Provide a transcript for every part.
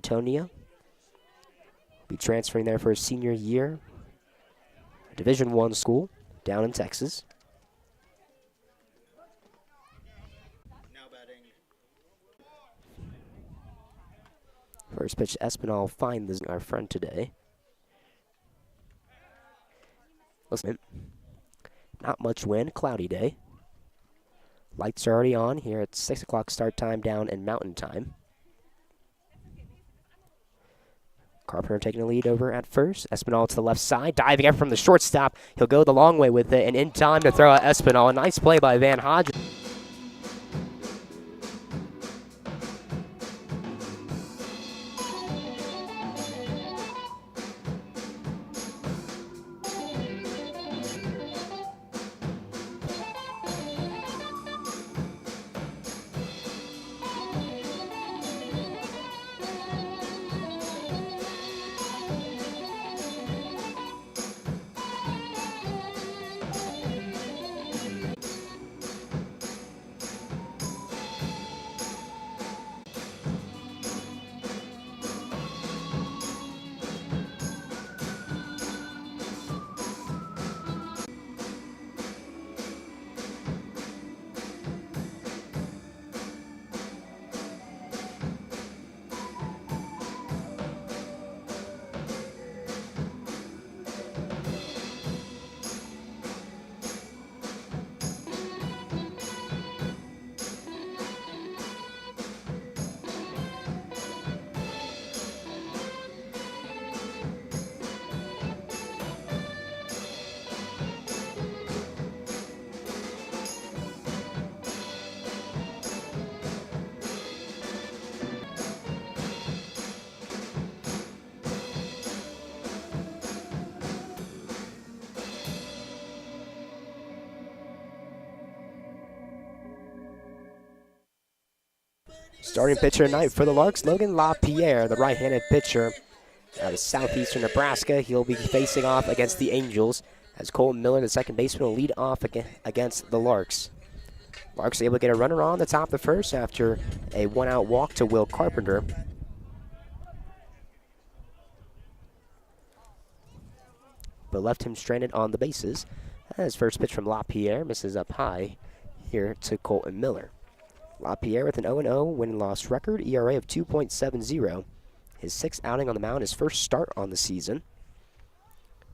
Tonia. Be transferring there for his senior year. A Division I school down in Texas. Now batting. First pitch, Espinal find this our friend today. Listen, not much wind, cloudy day. Lights are already on here at 6 o'clock start time down in Mountain Time. Carpenter taking a lead over at first. Espinal to the left side, diving up from the shortstop. He'll go the long way with it, and in time to throw out Espinal. A nice play by Van Hodges. Starting pitcher tonight for the Larks, Logan LaPierre, the right-handed pitcher out of southeastern Nebraska. He'll be facing off against the Angels as Colton Miller, the second baseman, will lead off against the Larks. Larks able to get a runner on the top of the first after a one-out walk to Will Carpenter. But left him stranded on the bases. As first pitch from LaPierre misses up high here to Colton Miller. LaPierre with an 0-0 win-loss record, ERA of 2.70. His sixth outing on the mound, his first start on the season.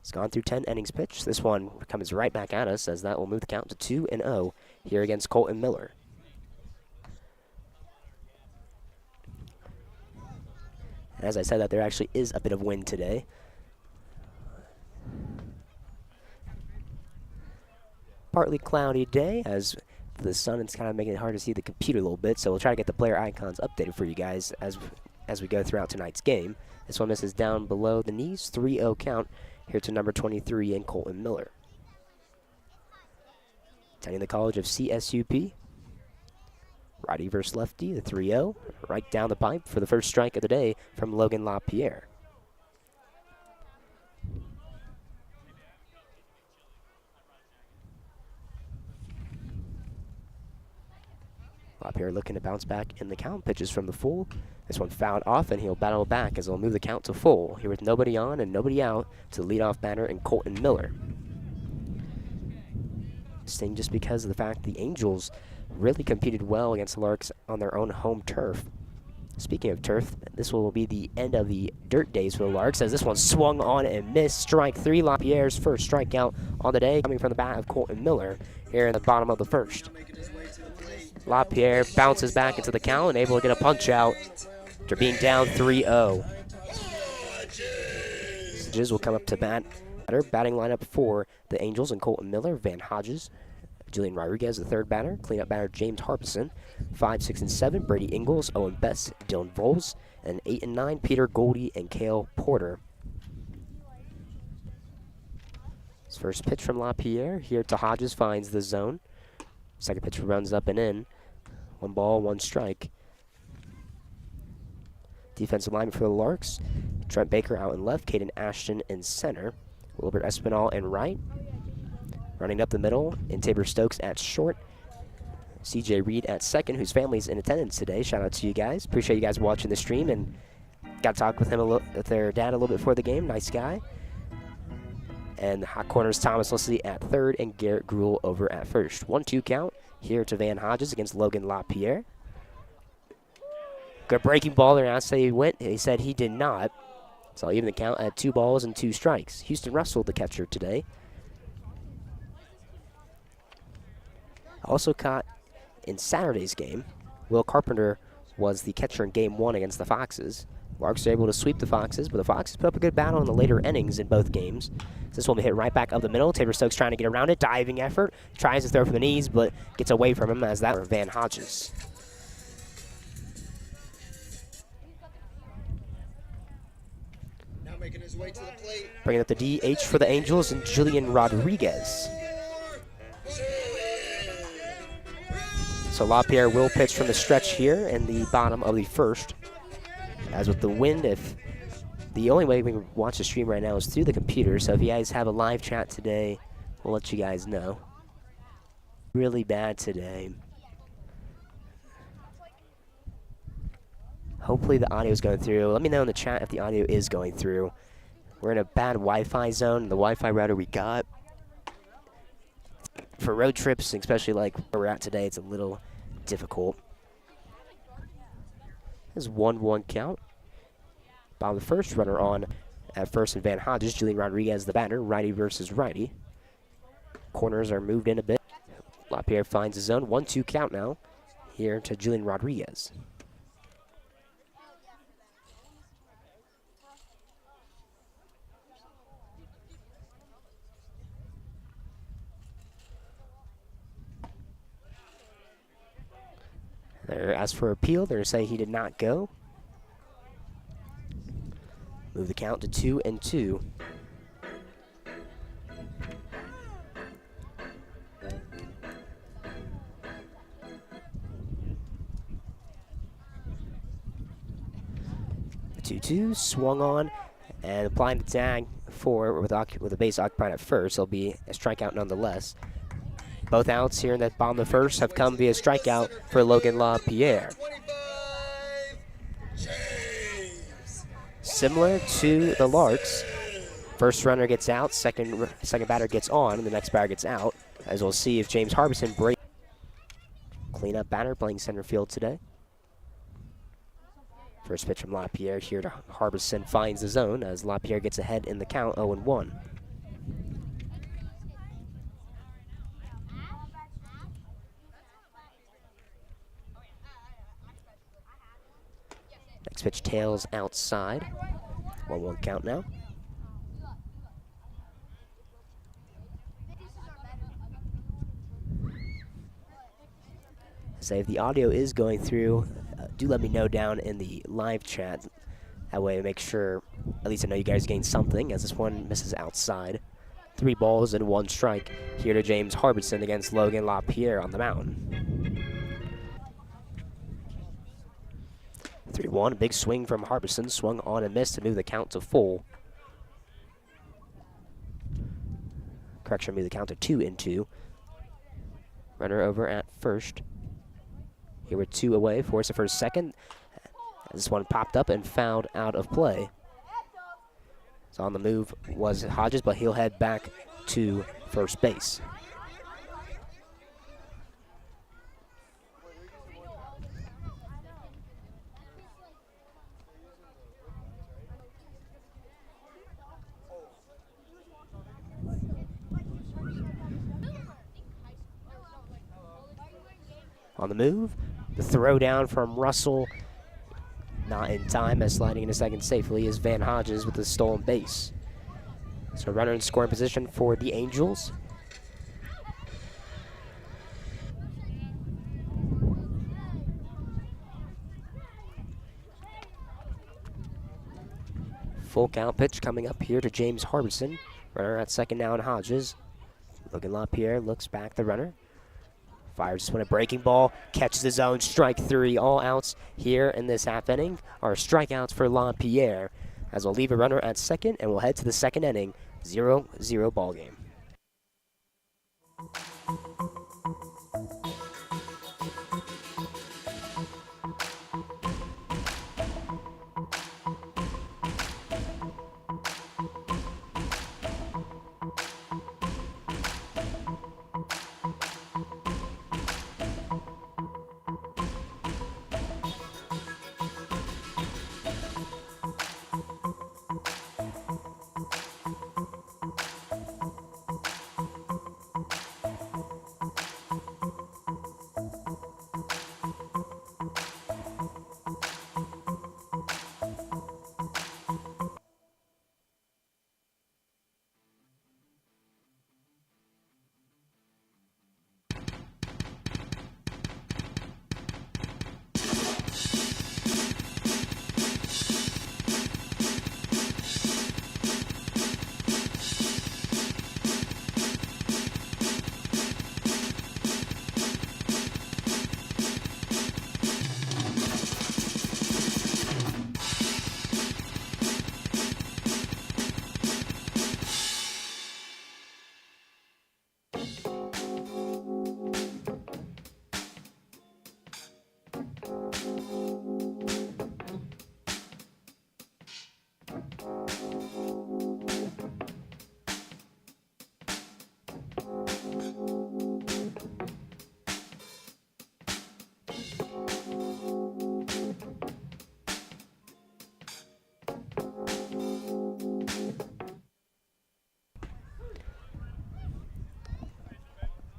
He's gone through 10 innings pitched. This one comes right back at us as that will move the count to 2-0 here against Colton Miller. And as I said, that there actually is a bit of wind today. Partly cloudy day as the sun is kind of making it hard to see the computer a little bit, so we'll try to get the player icons updated for you guys as we go throughout tonight's game. This one misses down below the knees, 3-0 count here to number 23 in Colton Miller. Attending the College of CSUP. Righty versus lefty, the 3-0, right down the pipe for the first strike of the day from Logan LaPierre. LaPierre looking to bounce back in the count. Pitches from the full. This one fouled off, and he'll battle back as he'll move the count to full. Here with nobody on and nobody out to the leadoff batter in Colton Miller. This thing just because of the fact the Angels really competed well against the Larks on their own home turf. Speaking of turf, this will be the end of the dirt days for the Larks as this one swung on and missed. Strike three, LaPierre's first strikeout on the day coming from the bat of Colton Miller here in the bottom of the first. LaPierre bounces back into the count and able to get a punch out after being down 3-0. Hodges will come up to bat. Batting lineup for the Angels and Colton Miller, Van Hodges, Julian Rodriguez, the third batter, cleanup batter James Harpison, 5, 6, and 7, Brady Ingles, Owen Best, Dylan Voles, and 8 and 9, Peter Goldie and Cale Porter. His first pitch from LaPierre here to Hodges finds the zone. Second pitch runs up and in. 1 ball, 1 strike. Defensive lineman for the Larks. Trent Baker out in left. Caden Ashton in center. Wilbert Espinal in right. Running up the middle. And Tabor Stokes at short. CJ Reed at second, whose family's in attendance today. Shout out to you guys. Appreciate you guys watching the stream and got to talk with him with their dad a little bit before the game. Nice guy. And the hot corners, Thomas Leslie at third and Garrett Gruel over at first. 1-2 count here to Van Hodges against Logan LaPierre. Good breaking ball there. I say he went. He said he did not. So even the count at 2 balls and 2 strikes. Houston Russell, the catcher today. Also caught in Saturday's game, Will Carpenter was the catcher in Game 1 against the Foxes. Larks are able to sweep the Foxes, but the Foxes put up a good battle in the later innings in both games. This one will hit right back up the middle. Tabor Stokes trying to get around it. Diving effort. Tries to throw from the knees, but gets away from him as that for Van Hodges. Now making his way to the plate. Bringing up the DH for the Angels and Julian Rodriguez. So LaPierre will pitch from the stretch here in the bottom of the first. As with the wind, if the only way we can watch the stream right now is through the computer, so if you guys have a live chat today, we'll let you guys know. Really bad today. Hopefully the audio is going through. Let me know in the chat if the audio is going through. We're in a bad Wi-Fi zone. The Wi-Fi router we got for road trips, especially like where we're at today, it's a little difficult. There's 1-1 count. Bottom of the first, runner on at first and Van Hodges. Julian Rodriguez the batter, righty versus righty. Corners are moved in a bit. LaPierre finds his zone. 1-2 count now here to Julian Rodriguez. They're asked for appeal. They're saying he did not go. Move the count to 2-2. 2-2, swung on, and applying the tag for with a base occupied at first. It'll be a strikeout nonetheless. Both outs here in the bottom of the first have come via strikeout for Logan LaPierre. Similar to the Larks, first runner gets out, second batter gets on, and the next batter gets out. As we'll see if James Harbison breaks. Cleanup batter playing center field today. First pitch from LaPierre here to Harbison finds the zone as LaPierre gets ahead in the count 0-1. Next pitch tails outside. 1-1 count now. So if the audio is going through, do let me know down in the live chat. That way I make sure, at least I know you guys gained something, as this one misses outside. 3 balls and 1 strike here to James Harbison against Logan LaPierre on the mound. 3-1, a big swing from Harbison, swung on and missed to move the count to full. Correction, move the count to 2-2. Runner over at first. Here we're 2 away, force it for a second. This one popped up and fouled out of play. So on the move was Hodges, but he'll head back to first base. On the move, the throw down from Russell, not in time, as sliding into second safely is Van Hodges with the stolen base. So runner in scoring position for the Angels. Full count pitch coming up here to James Harbison. Runner at second now in Hodges. Logan LaPierre looks back the runner. Fires just went a breaking ball, catches his own, strike 3. All outs here in this half inning are strikeouts for LaPierre, as we'll leave a runner at second and we'll head to the second inning, 0-0 ball game.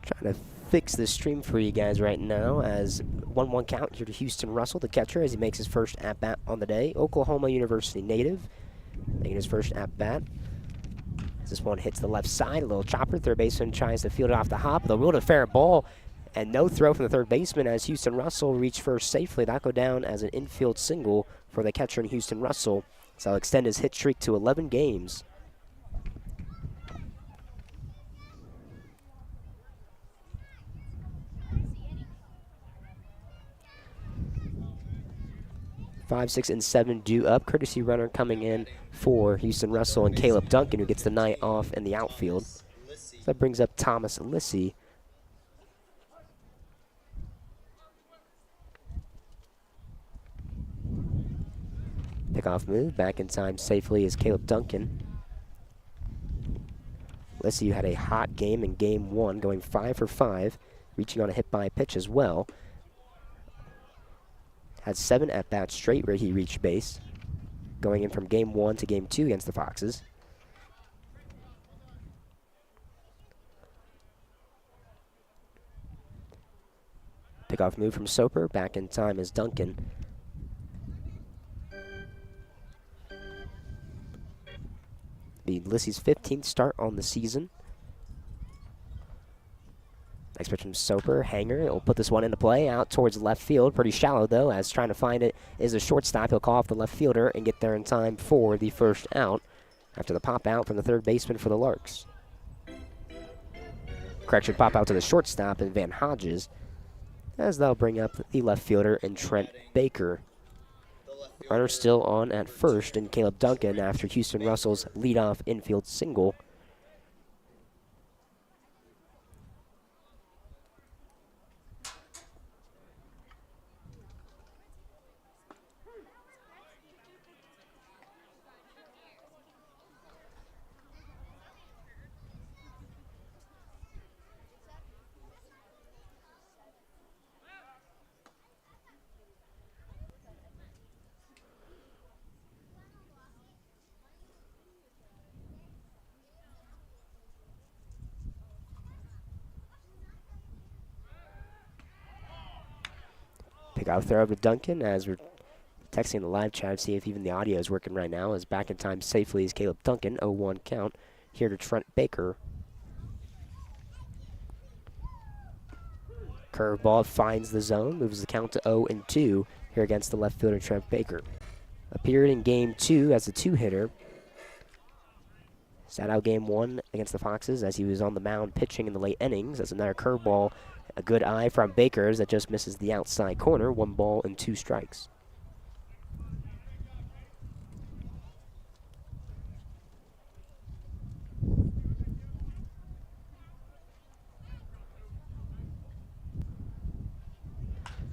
Trying to fix the stream for you guys right now as 1-1 count here to Houston Russell, the catcher, as he makes his first at-bat on the day. Oklahoma University native, making his first at-bat. This one hits the left side, a little chopper. Third baseman tries to field it off the hop. They'll rule a fair ball, and no throw from the third baseman as Houston Russell reached first safely. That'll go down as an infield single for the catcher in Houston Russell. So he'll extend his hit streak to 11 games. 5, 6, and 7 due up. Courtesy runner coming in for Houston Russell and Caleb Duncan, who gets the night off in the outfield. So that brings up Thomas Lissy. Pickoff move, back in time safely is Caleb Duncan. Lissy, who had a hot game in game 1, going 5 for 5, reaching on a hit by pitch as well. Had 7 at-bats straight where he reached base, going in from game 1 to game 2 against the Foxes. Pickoff move from Soper, back in time is Duncan. Be Lissy's 15th start on the season. Next pitch from Soper, hanger. He'll put this one into play out towards left field. Pretty shallow though, as trying to find it is a shortstop. He'll call off the left fielder and get there in time for the first out after the pop out from the third baseman for the Larks. Correction, pop out to the shortstop and Van Hodges, as they'll bring up the left fielder and Trent Baker. Runner still on at first, and Caleb Duncan after Houston Russell's leadoff infield single. Pickoff throw over to Duncan as we're texting the live chat to see if even the audio is working right now. As back in time safely is Caleb Duncan, 0-1 count. Here to Trent Baker. Curveball finds the zone, moves the count to 0-2 here against the left fielder Trent Baker. Appeared in game 2 as a 2-hitter. Sat out game 1 against the Foxes as he was on the mound pitching in the late innings. That's another curveball. A good eye from Baker that just misses the outside corner. 1 ball and 2 strikes.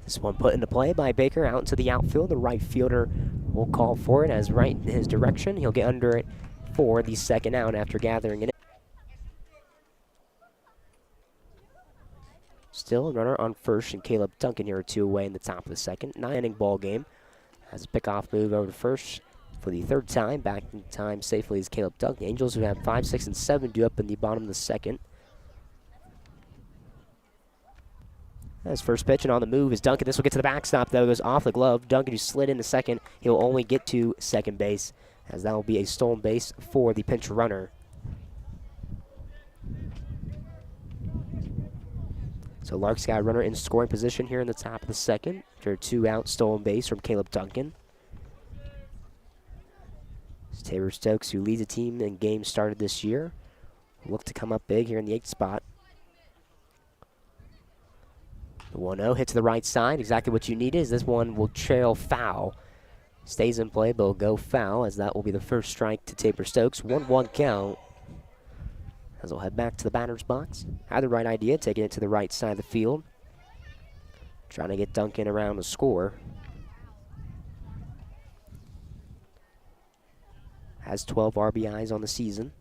This one put into play by Baker out into the outfield. The right fielder will call for it as right in his direction. He'll get under it for the second out after gathering it. Still, runner on first, and Caleb Duncan here 2 away in the top of the second. 9-inning ball game. Has a pickoff move over to first for the 3rd time. Back in time safely is Caleb Duncan. Angels, who have 5, 6, and 7 due up in the bottom of the second. As first pitch and on the move is Duncan. This will get to the backstop though. Goes off the glove. Duncan, who slid into second, he'll only get to second base, as that will be a stolen base for the pinch runner. So Larks got a runner in scoring position here in the top of the second after a 2-out stolen base from Caleb Duncan. It's Tabor Stokes, who leads the team in games started this year, will look to come up big here in the 8th spot. The 1-0 hit to the right side. Exactly what you needed, is this one will trail foul. Stays in play, but will go foul, as that will be the first strike to Tabor Stokes. 1-1 count. As we'll head back to the batter's box. Had the right idea, taking it to the right side of the field. Trying to get Duncan around the score. Has 12 RBIs on the season.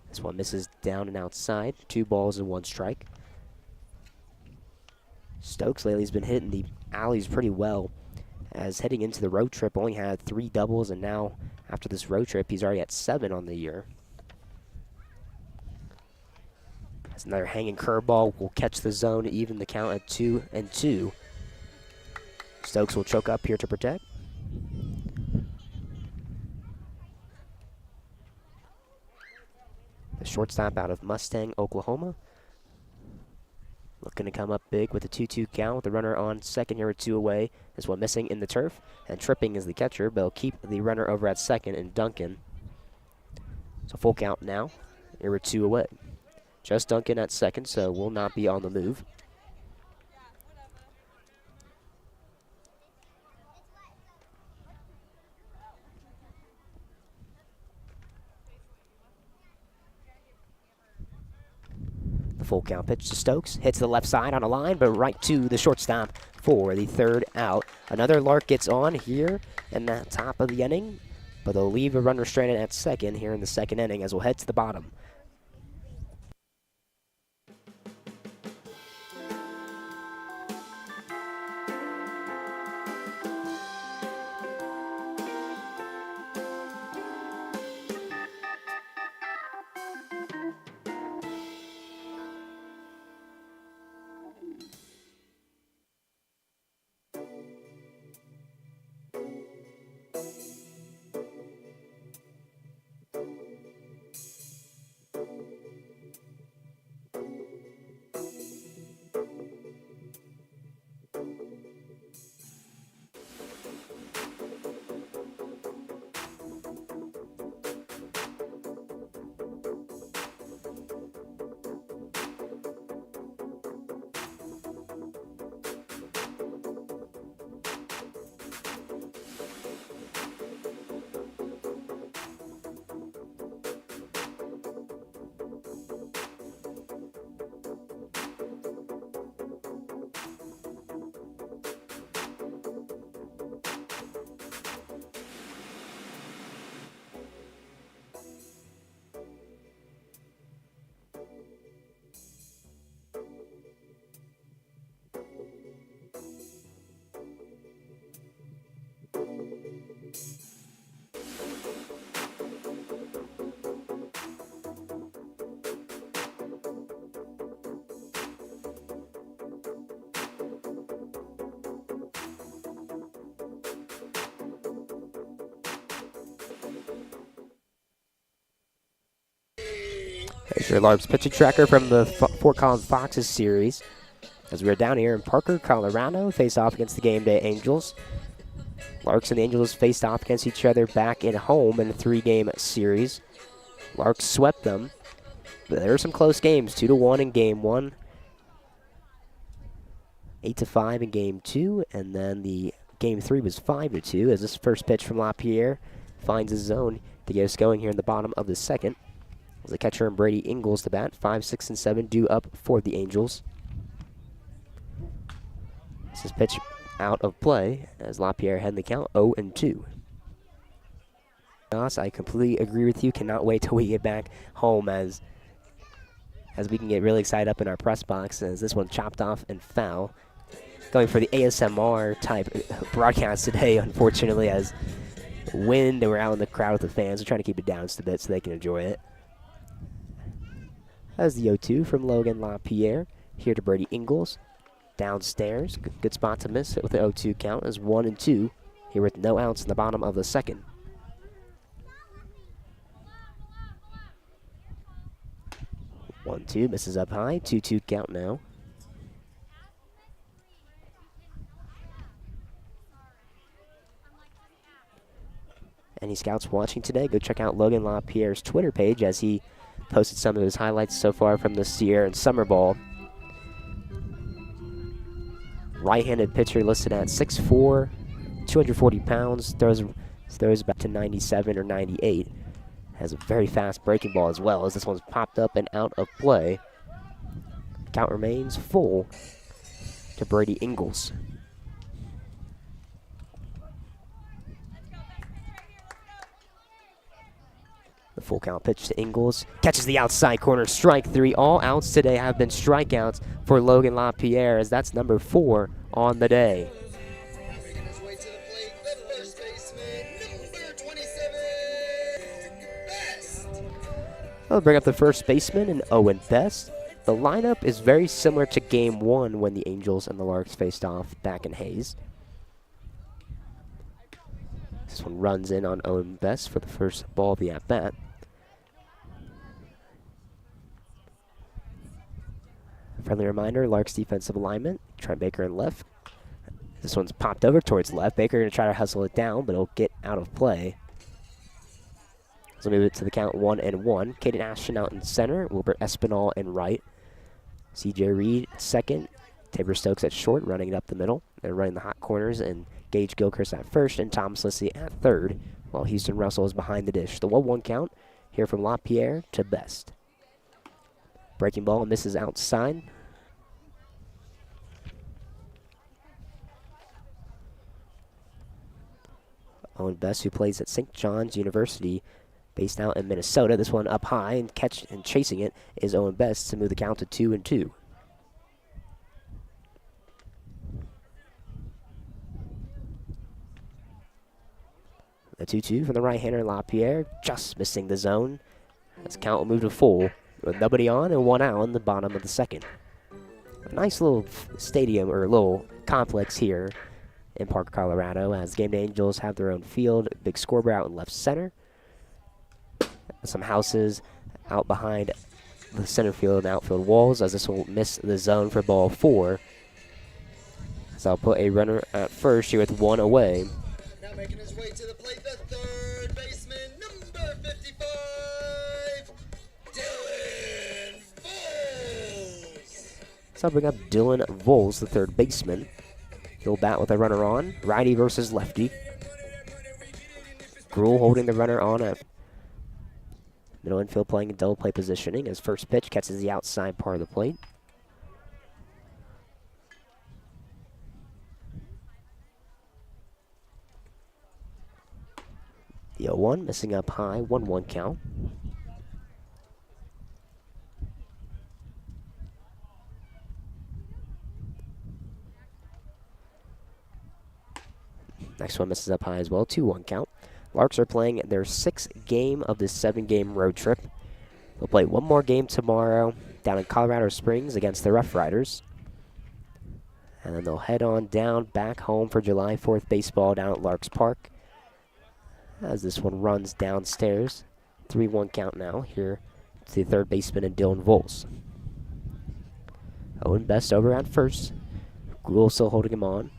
This one misses down and outside. 2 balls and 1 strike. Stokes lately has been hitting the alleys pretty well, as heading into the road trip only had 3 doubles, and now after this road trip he's already at 7 on the year. As another hanging curveball will catch the zone, even the count at 2-2. Stokes will choke up here to protect. The shortstop out of Mustang, Oklahoma, looking to come up big with a 2-2 count with the runner on second here with 2 away. This one missing in the turf, and tripping is the catcher, but he'll keep the runner over at second and Duncan. So full count now, here with 2 away. Just Duncan at second, so will not be on the move. full count pitch to Stokes. Hits the left side on a line, but right to the shortstop for the third out. Another Lark gets on here in the top of the inning, but they'll leave a runner stranded at second here in the second inning as we'll head to the bottom. There's your Larks pitching tracker from the Fort Collins Foxes series. As we are down here in Parker, Colorado, face off against the Gameday Angels. Larks and the Angels faced off against each other back at home in a 3-game series. Larks swept them, but there were some close games. 2-1 in Game 1, 8-5 in Game 2, and then the Game 3 was 5-2 as this first pitch from LaPierre finds his zone to get us going here in the bottom of the second. As the catcher and Brady Ingles to bat, 5, 6, and 7 due up for the Angels. This is pitch out of play as LaPierre had the count 0-2. I completely agree with you. Cannot wait till we get back home as we can get really excited up in our press box as this one chopped off and foul. Going for the ASMR type broadcast today, unfortunately, as wind and we're out in the crowd with the fans. We're trying to keep it down just a bit so they can enjoy it. As the 0-2 from Logan LaPierre. Here to Brady Ingles. Downstairs. Good spot to miss it with the 0-2 count as 1-2. Here with no outs in the bottom of the second. One, two, misses up high. 2-2 count now. Any scouts watching today, go check out Logan LaPierre's Twitter page as he posted some of his highlights so far from this year in summer ball. Right-handed pitcher listed at 6'4", 240 pounds, throws back to 97 or 98. Has a very fast breaking ball as well as this one's popped up and out of play. Count remains full to Brady Ingles. The full count pitch to Ingles. Catches the outside corner, strike 3. All outs today have been strikeouts for Logan LaPierre as that's number 4 on the day. Making his way to the plate, the first baseman, number 27, Best. I'll bring up the first baseman and Owen Best. The lineup is very similar to Game 1 when the Angels and the Larks faced off back in Hayes. This one runs in on Owen Best for the first ball of the at-bat. Friendly reminder, Larks defensive alignment. Trent Baker in left. This one's popped over towards left. Baker going to try to hustle it down, but it'll get out of play. So move it to the count 1-1. Caden Ashton out in center. Wilbert Espinal in right. CJ Reed second. Tabor Stokes at short, running it up the middle. They're running the hot corners, and Gage Gilchrist at first and Thomas Lissy at third, while Houston Russell is behind the dish. The 1-1 count here from LaPierre to Best. Breaking ball misses outside. Owen Best, who plays at St. John's University, based out in Minnesota. This one up high and chasing it is Owen Best to move the count to 2-2. The 2-2 from the right-hander LaPierre, just missing the zone. As count will move to full with nobody on and one out in the bottom of the second. A nice little stadium or little complex here in Parker, Colorado, as Gameday Angels have their own field. Big scoreboard out in left center. Some houses out behind the center field and outfield walls, as this will miss the zone for ball 4. So I'll put a runner at first here with one away. Now making his way to the plate, the third baseman, number 55, Dylan Vols. So I'll bring up Dylan Vols, the third baseman. He'll bat with a runner on. Righty versus lefty. Gruhl holding the runner on at middle infield, playing in double play positioning. His first pitch catches the outside part of the plate. The 0-1 missing up high, 1-1 count. Next one misses up high as well, 2-1 count. Larks are playing their 6th game of this 7-game road trip. They'll play one more game tomorrow down in Colorado Springs against the Rough Riders. And then they'll head on down back home for July 4th baseball down at Larks Park. As this one runs downstairs, 3-1 count now here to the third baseman and Dylan Vols. Owen Best over at first. Gruhl still holding him on.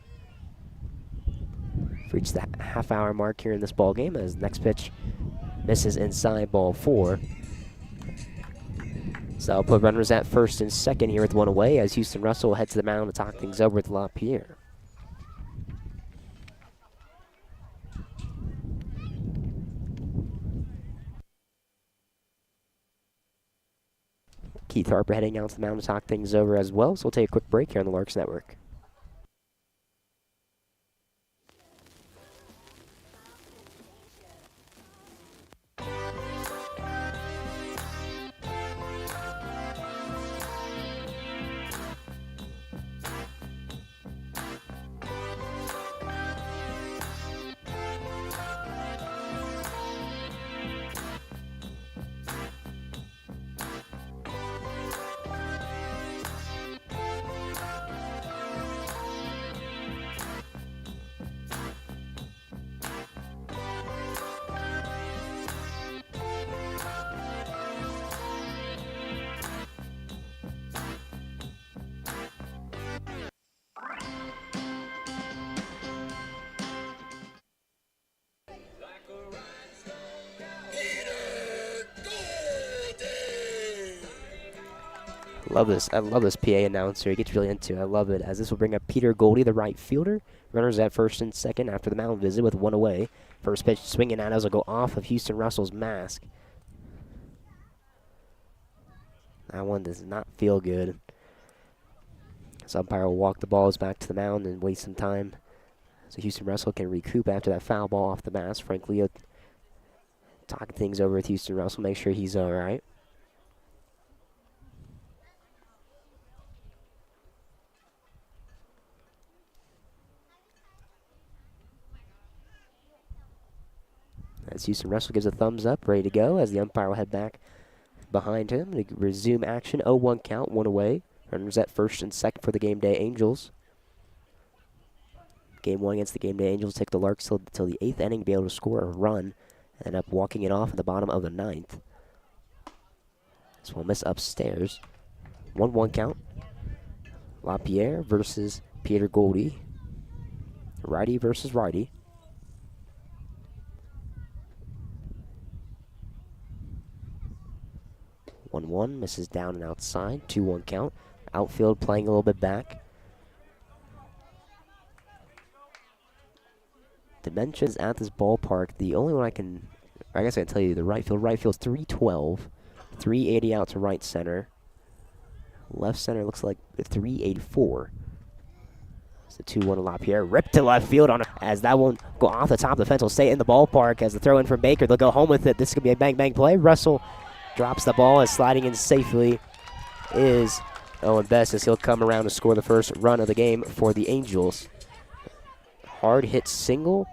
Reached the half-hour mark here in this ball game as next pitch misses inside, ball 4. So I'll put runners at first and second here with one away as Houston Russell will head to the mound to talk things over with LaPierre. Keith Harper heading out to the mound to talk things over as well, so we'll take a quick break here on the Larks Network. Love this. I love this PA announcer. He gets really into it. I love it, as this will bring up Peter Goldie, the right fielder. Runners at first and second after the mound visit with one away. First pitch swinging at us will go off of Houston Russell's mask. That one does not feel good. So umpire will walk the balls back to the mound and waste some time, so Houston Russell can recoup after that foul ball off the mask. Frank Leo talking things over with Houston Russell, make sure he's all right. As Houston Russell gives a thumbs up, ready to go, as the umpire will head back behind him to resume action. 0-1 count, one away. Runners at first and second for the Gameday Angels. Game 1 against the Gameday Angels take the Larks till the 8th inning to be able to score a run, and end up walking it off at the bottom of the 9th. This will miss upstairs. 1-1 count. LaPierre versus Peter Goldie. Righty versus righty. 1-1, misses down and outside. 2-1 count. Outfield playing a little bit back. Dimensions at this ballpark. The only one I guess I can tell you, the right field. Right field's 312. 380 out to right center. Left center looks like 384. It's a 2-1 LaPierre. Ripped to left field on as that won't go off the top of the fence. Will stay in the ballpark as the throw in from Baker. They'll go home with it. This could be a bang-bang play. Russell drops the ball as sliding in safely is Owen Best as he'll come around to score the first run of the game for the Angels. Hard hit single.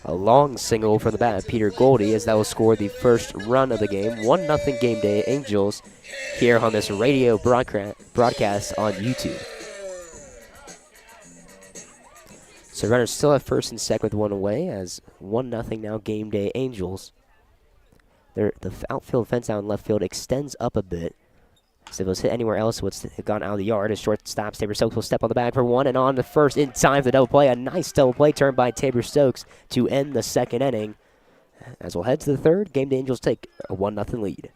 A long single from the bat of Peter Goldie as that will score the first run of the game. 1-0 Game Day Angels here on this radio broadcast on YouTube. So runners still have first and second with one away as 1-0 now Game Day Angels. The outfield fence out in left field extends up a bit. So if it was hit anywhere else, it would have gone out of the yard. As shortstop, Tabor Stokes will step on the bag for one and on the first in time for the double play. A nice double play turned by Tabor Stokes to end the second inning. As we'll head to the third, Game Day Angels take a 1-0 lead.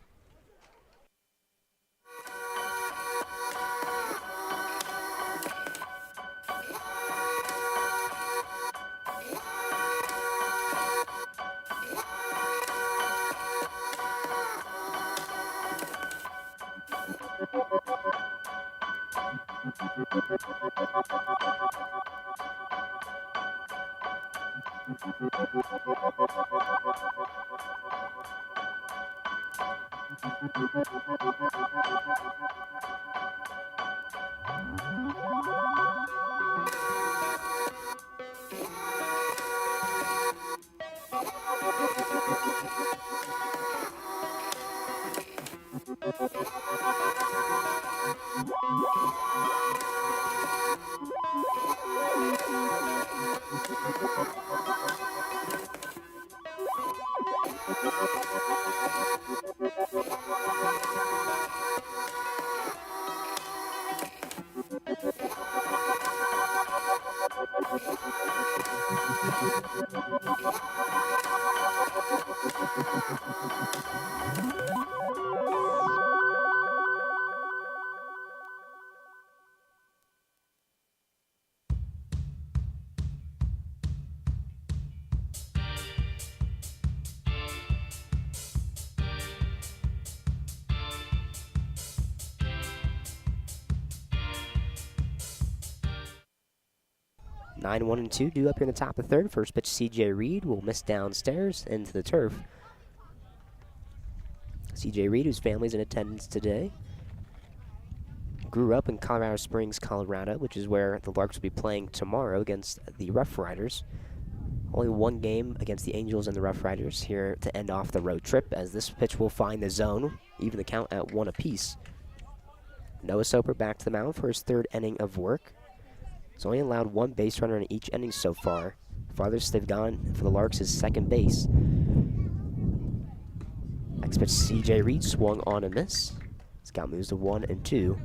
Nine, 1, and 2 due up here in the top of the third. First pitch, C.J. Reed will miss downstairs into the turf. C.J. Reed, whose family's in attendance today, grew up in Colorado Springs, Colorado, which is where the Larks will be playing tomorrow against the Rough Riders. Only one game against the Angels and the Rough Riders here to end off the road trip, as this pitch will find the zone, even the count at 1 apiece. Noah Soper back to the mound for his third inning of work. He's only allowed one base runner in each inning so far. Farthest they've gone for the Larks is second base. Next pitch, C.J. Reed swung on a miss. Scout moves to 1 and 2.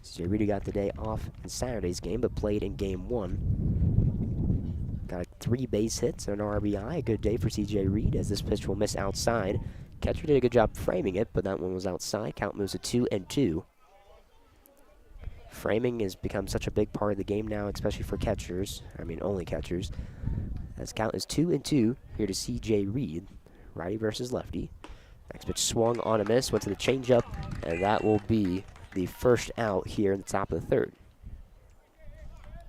C.J. Reed got the day off in Saturday's game, but played in Game 1. Got 3 base hits and an RBI. A good day for C.J. Reed, as this pitch will miss outside. Catcher did a good job framing it, but that one was outside. Count moves to 2 and 2. Framing has become such a big part of the game now, especially for catchers. I mean, only catchers. As count is 2 and 2 here to C.J. Reed. Righty versus lefty. Next pitch swung on a miss, went to the changeup, and that will be the first out here in the top of the third.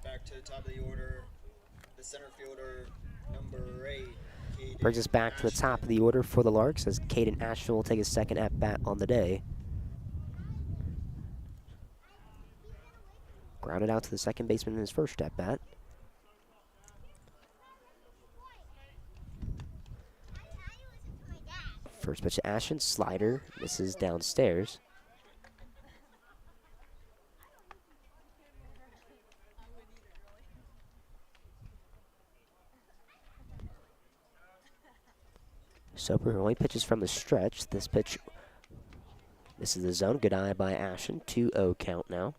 Back to the top of the order, the center fielder, number 8. Brings us back to the top of the order for the Larks, as Caden Ashton will take his second at-bat on the day. Grounded out to the second baseman in his first at-bat. First pitch to Ashton, slider, misses downstairs. Soper only pitches from the stretch. This pitch misses the zone. Good eye by Ashton. 2-0 count now.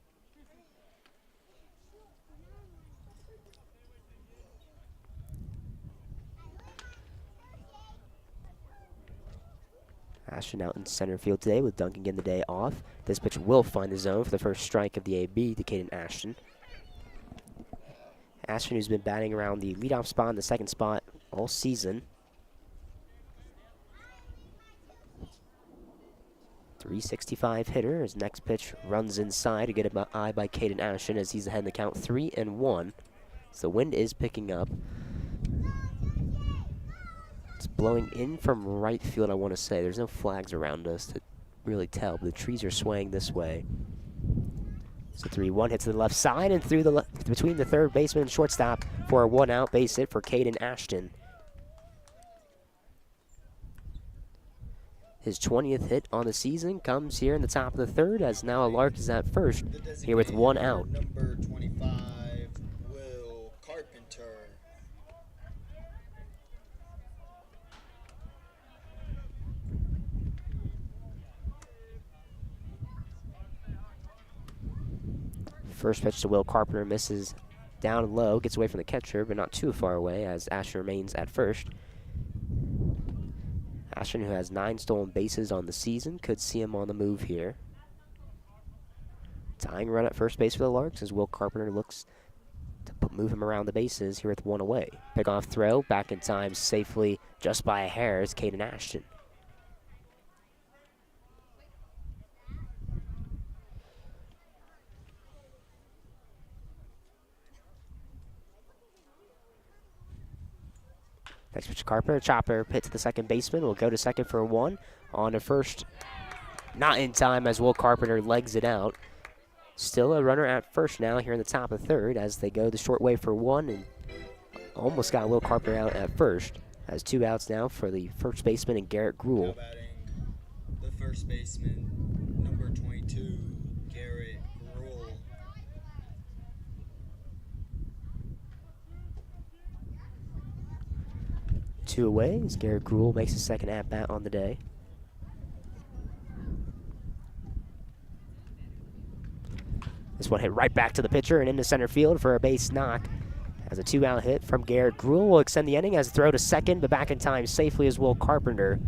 Ashton out in center field today with Duncan getting the day off. This pitch will find the zone for the first strike of the AB to Caden Ashton. Ashton, who's been batting around the leadoff spot and the second spot all season. .365 hitter. His next pitch runs inside to get an eye by Caden Ashton as he's ahead in the count 3-1. So the wind is picking up. It's blowing in from right field, I want to say. There's no flags around us to really tell, but the trees are swaying this way. So 3-1 hits to the left side and through the between the third baseman and shortstop for a 1-out base hit for Caden Ashton. His 20th hit on the season comes here in the top of the third as now a Lark is at first here with 1 out. Number 25, Will Carpenter. First pitch to Will Carpenter misses down low, gets away from the catcher, but not too far away as Ashton remains at first. Ashton, who has 9 stolen bases on the season, could see him on the move here. Tying run at first base for the Larks as Will Carpenter looks to move him around the bases here with 1 away. Pickoff throw, back in time safely just by a hair is Caden Ashton. Next pitch to Carpenter, chopper, hit to the second baseman, will go to second for 1. On to first, not in time as Will Carpenter legs it out. Still a runner at first now here in the top of third as they go the short way for 1 and almost got Will Carpenter out at first. Has 2 outs now for the first baseman and Garrett Gruel. The first baseman, number 22, Garrett Gruel. Two away as Garrett Gruel makes his second at-bat on the day. This one hit right back to the pitcher and into center field for a base knock. As a 2-out hit from Garrett Gruel will extend the inning as a throw to second, but back in time safely as Will Carpenter.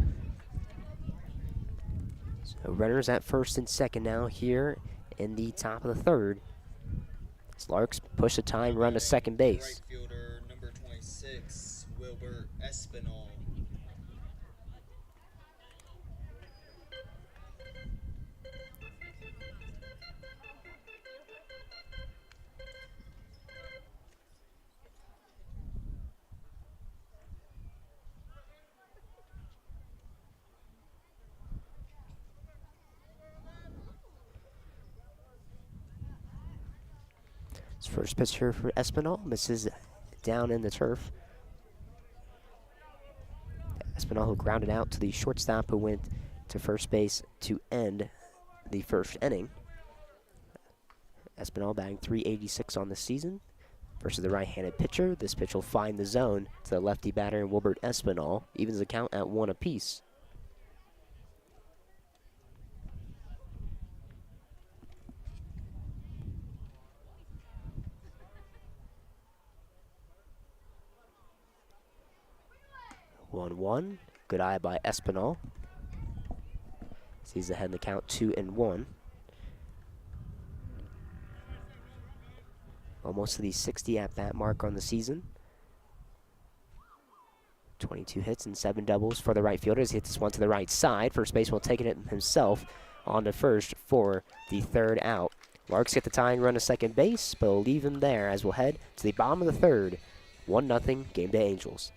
So runners at first and second now here in the top of the third. As Larks push the tying run to second base. Right fielder, number 26, Wilbert Espinal. His first pitch here for Espinal misses down in the turf. Espinal who grounded out to the shortstop who went to first base to end the first inning. Espinal batting .386 on the season versus the right-handed pitcher. This pitch will find the zone to the lefty batter Wilbert Espinal. Evens the count at 1 apiece. One. Good eye by Espinal. He's ahead in the count 2-1. Almost to the 60 at-bat mark on the season. 22 hits and 7 doubles for the right fielders. He hits this one to the right side. First baseman will take it himself on to first for the 3rd out. Larks get the tying run to second base, but will leave him there as we'll head to the bottom of the 3rd. 1-0 Gameday Angels.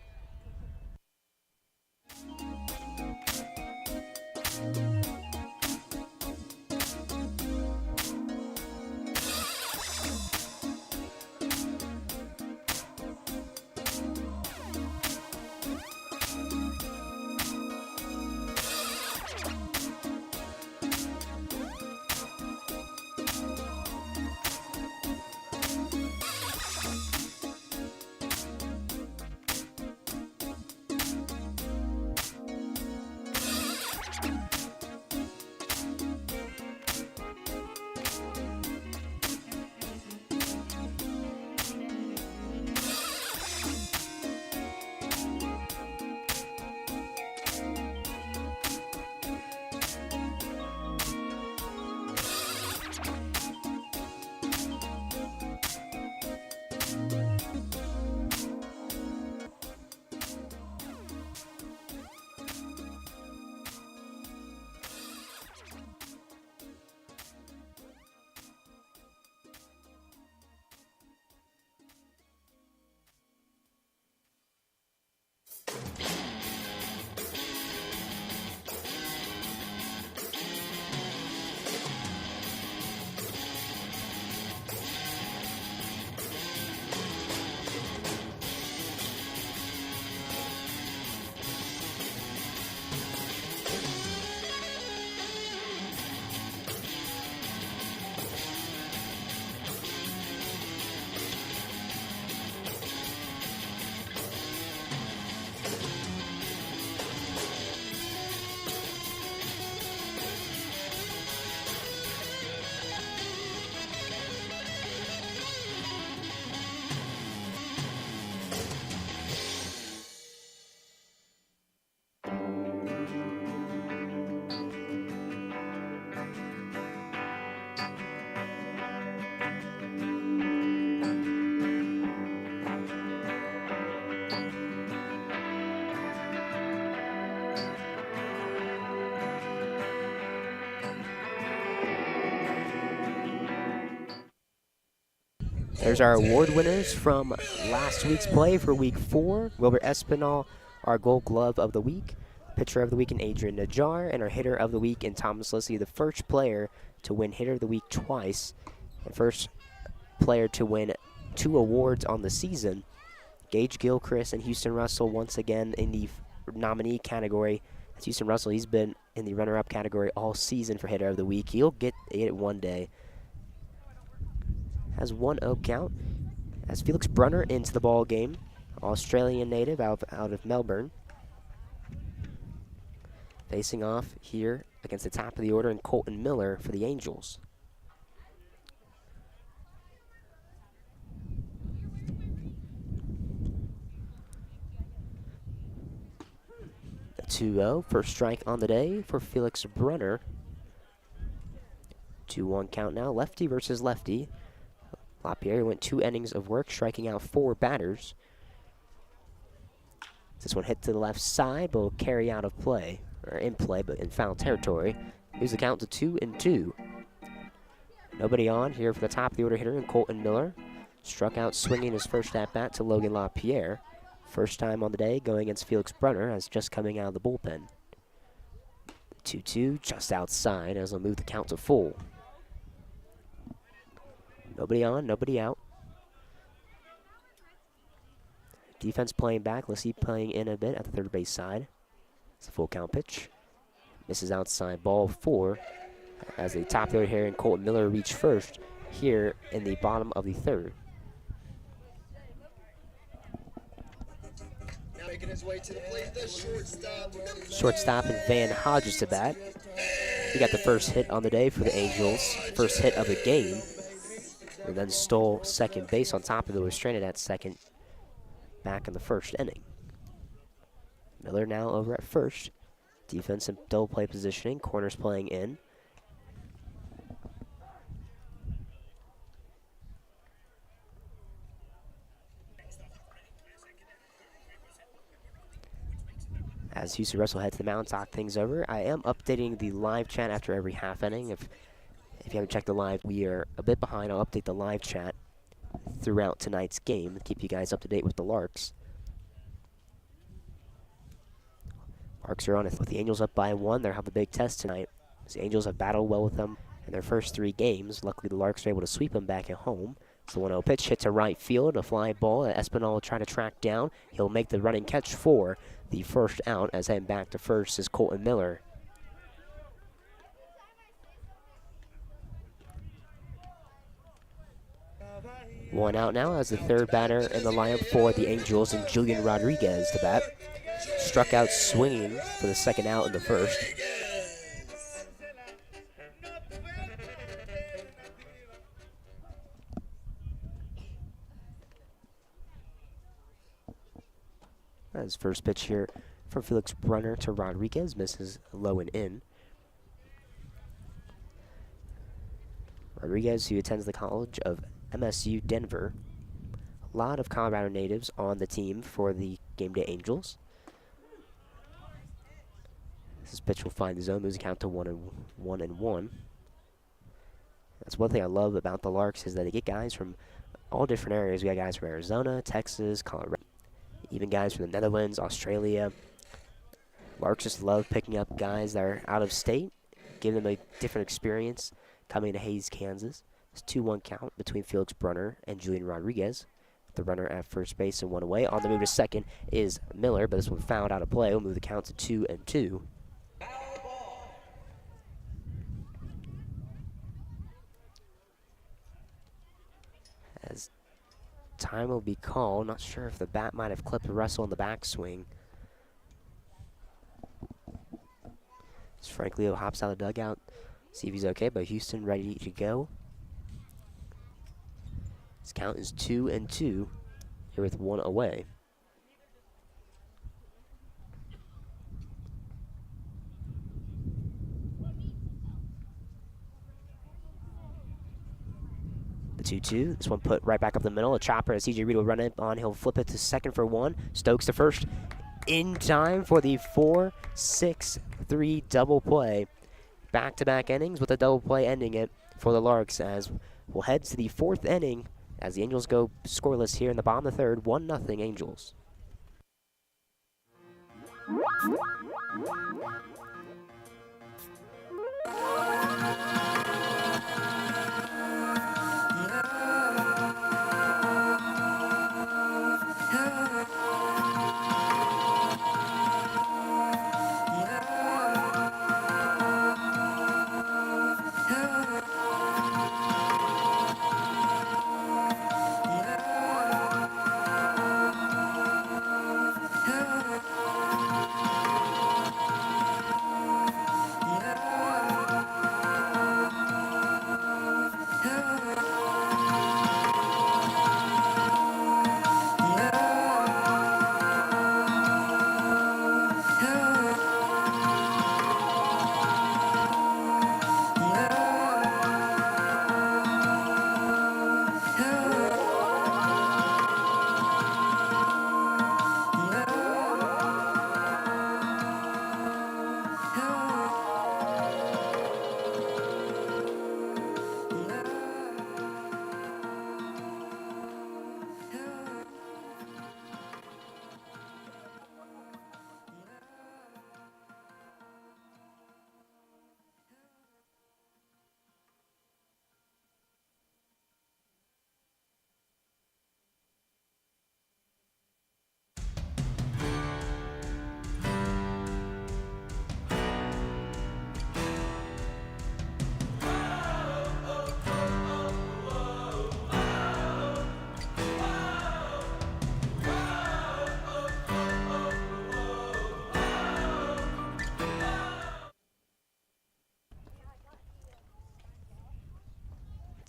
There's our award winners from last week's play for week 4. Wilbert Espinal, our Gold Glove of the week. Pitcher of the week in Adrian Najjar, and our hitter of the week in Thomas Lissy, the first player to win hitter of the week twice, and first player to win 2 awards on the season. Gage Gilchrist and Houston Russell once again in the nominee category. That's Houston Russell. He's been in the runner-up category all season for hitter of the week. He'll get it one day. Has 1-0 count as Felix Brunner into the ball game. Australian native out of Melbourne. Facing off here against the top of the order and Colton Miller for the Angels. The 2-0, first strike on the day for Felix Brunner. 2-1 count now, lefty versus lefty. LaPierre went 2 innings of work, striking out 4 batters. This one hit to the left side, but will carry out of play, or in play, but in foul territory. Moves the count to 2-2. Nobody on here for the top of the order hitter in Colton Miller. Struck out swinging his first at-bat to Logan LaPierre. First time on the day going against Felix Brunner as just coming out of the bullpen. 2-2 just outside as he'll move the count to full. Nobody on, nobody out. Defense playing back. Lissy playing in a bit at the third base side. It's a full count pitch. Misses outside, ball 4. As the top third here and Colton Miller reach first here in the bottom of the third. Now making his way to the plate, the shortstop. Shortstop and Van Hodges to bat. He got the first hit on the day for the Angels. First hit of the game. And then stole second base on top of it. Was stranded at second back in the first inning. Miller now over at first. Defense and double play positioning. Corners playing in. As Houston Russell heads to the mound, talk things over. I am updating the live chat after every half inning. If you haven't checked the live, we are a bit behind. I'll update the live chat throughout tonight's game to keep you guys up to date with the Larks. Larks are on it with the Angels up by 1. They'll have a big test tonight. The Angels have battled well with them in their first 3 games. Luckily, the Larks are able to sweep them back at home. So 1-0 pitch hit to right field, a fly ball that Espinal will try to track down. He'll make the running catch for the first out as heading back to first is Colton Miller. One out now as the third batter in the lineup for the Angels and Julian Rodriguez to bat. Struck out swinging for the second out in the first. That's first pitch here from Felix Brunner to Rodriguez. Misses low and in. Rodriguez, who attends the College of MSU Denver. A lot of Colorado natives on the team for the Gameday Angels. This pitch will find the zone, moves the count to 1-1. That's one thing I love about the Larks is that they get guys from all different areas. We got guys from Arizona, Texas, Colorado, even guys from the Netherlands, Australia. Larks just love picking up guys that are out of state, giving them a different experience coming to Hayes, Kansas. It's 2-1 count between Felix Brunner and Julian Rodriguez. The runner at first base and 1 away. On the move to second is Miller, but this one fouled out of play. We'll move the count to 2-2. As time will be called. Not sure if the bat might have clipped Russell in the backswing. As Frank Leo hops out of the dugout, see if he's okay, but Houston ready to go. His count is 2-2 here with 1 away. The 2-2. This one put right back up the middle. A chopper as CJ Reed will run it on. He'll flip it to second for 1. Stokes to first in time for the 4-6-3 double play. Back-to-back innings with a double play ending it for the Larks as we'll head to the 4th inning as the Angels go scoreless here in the bottom of the third, 1-0 Angels.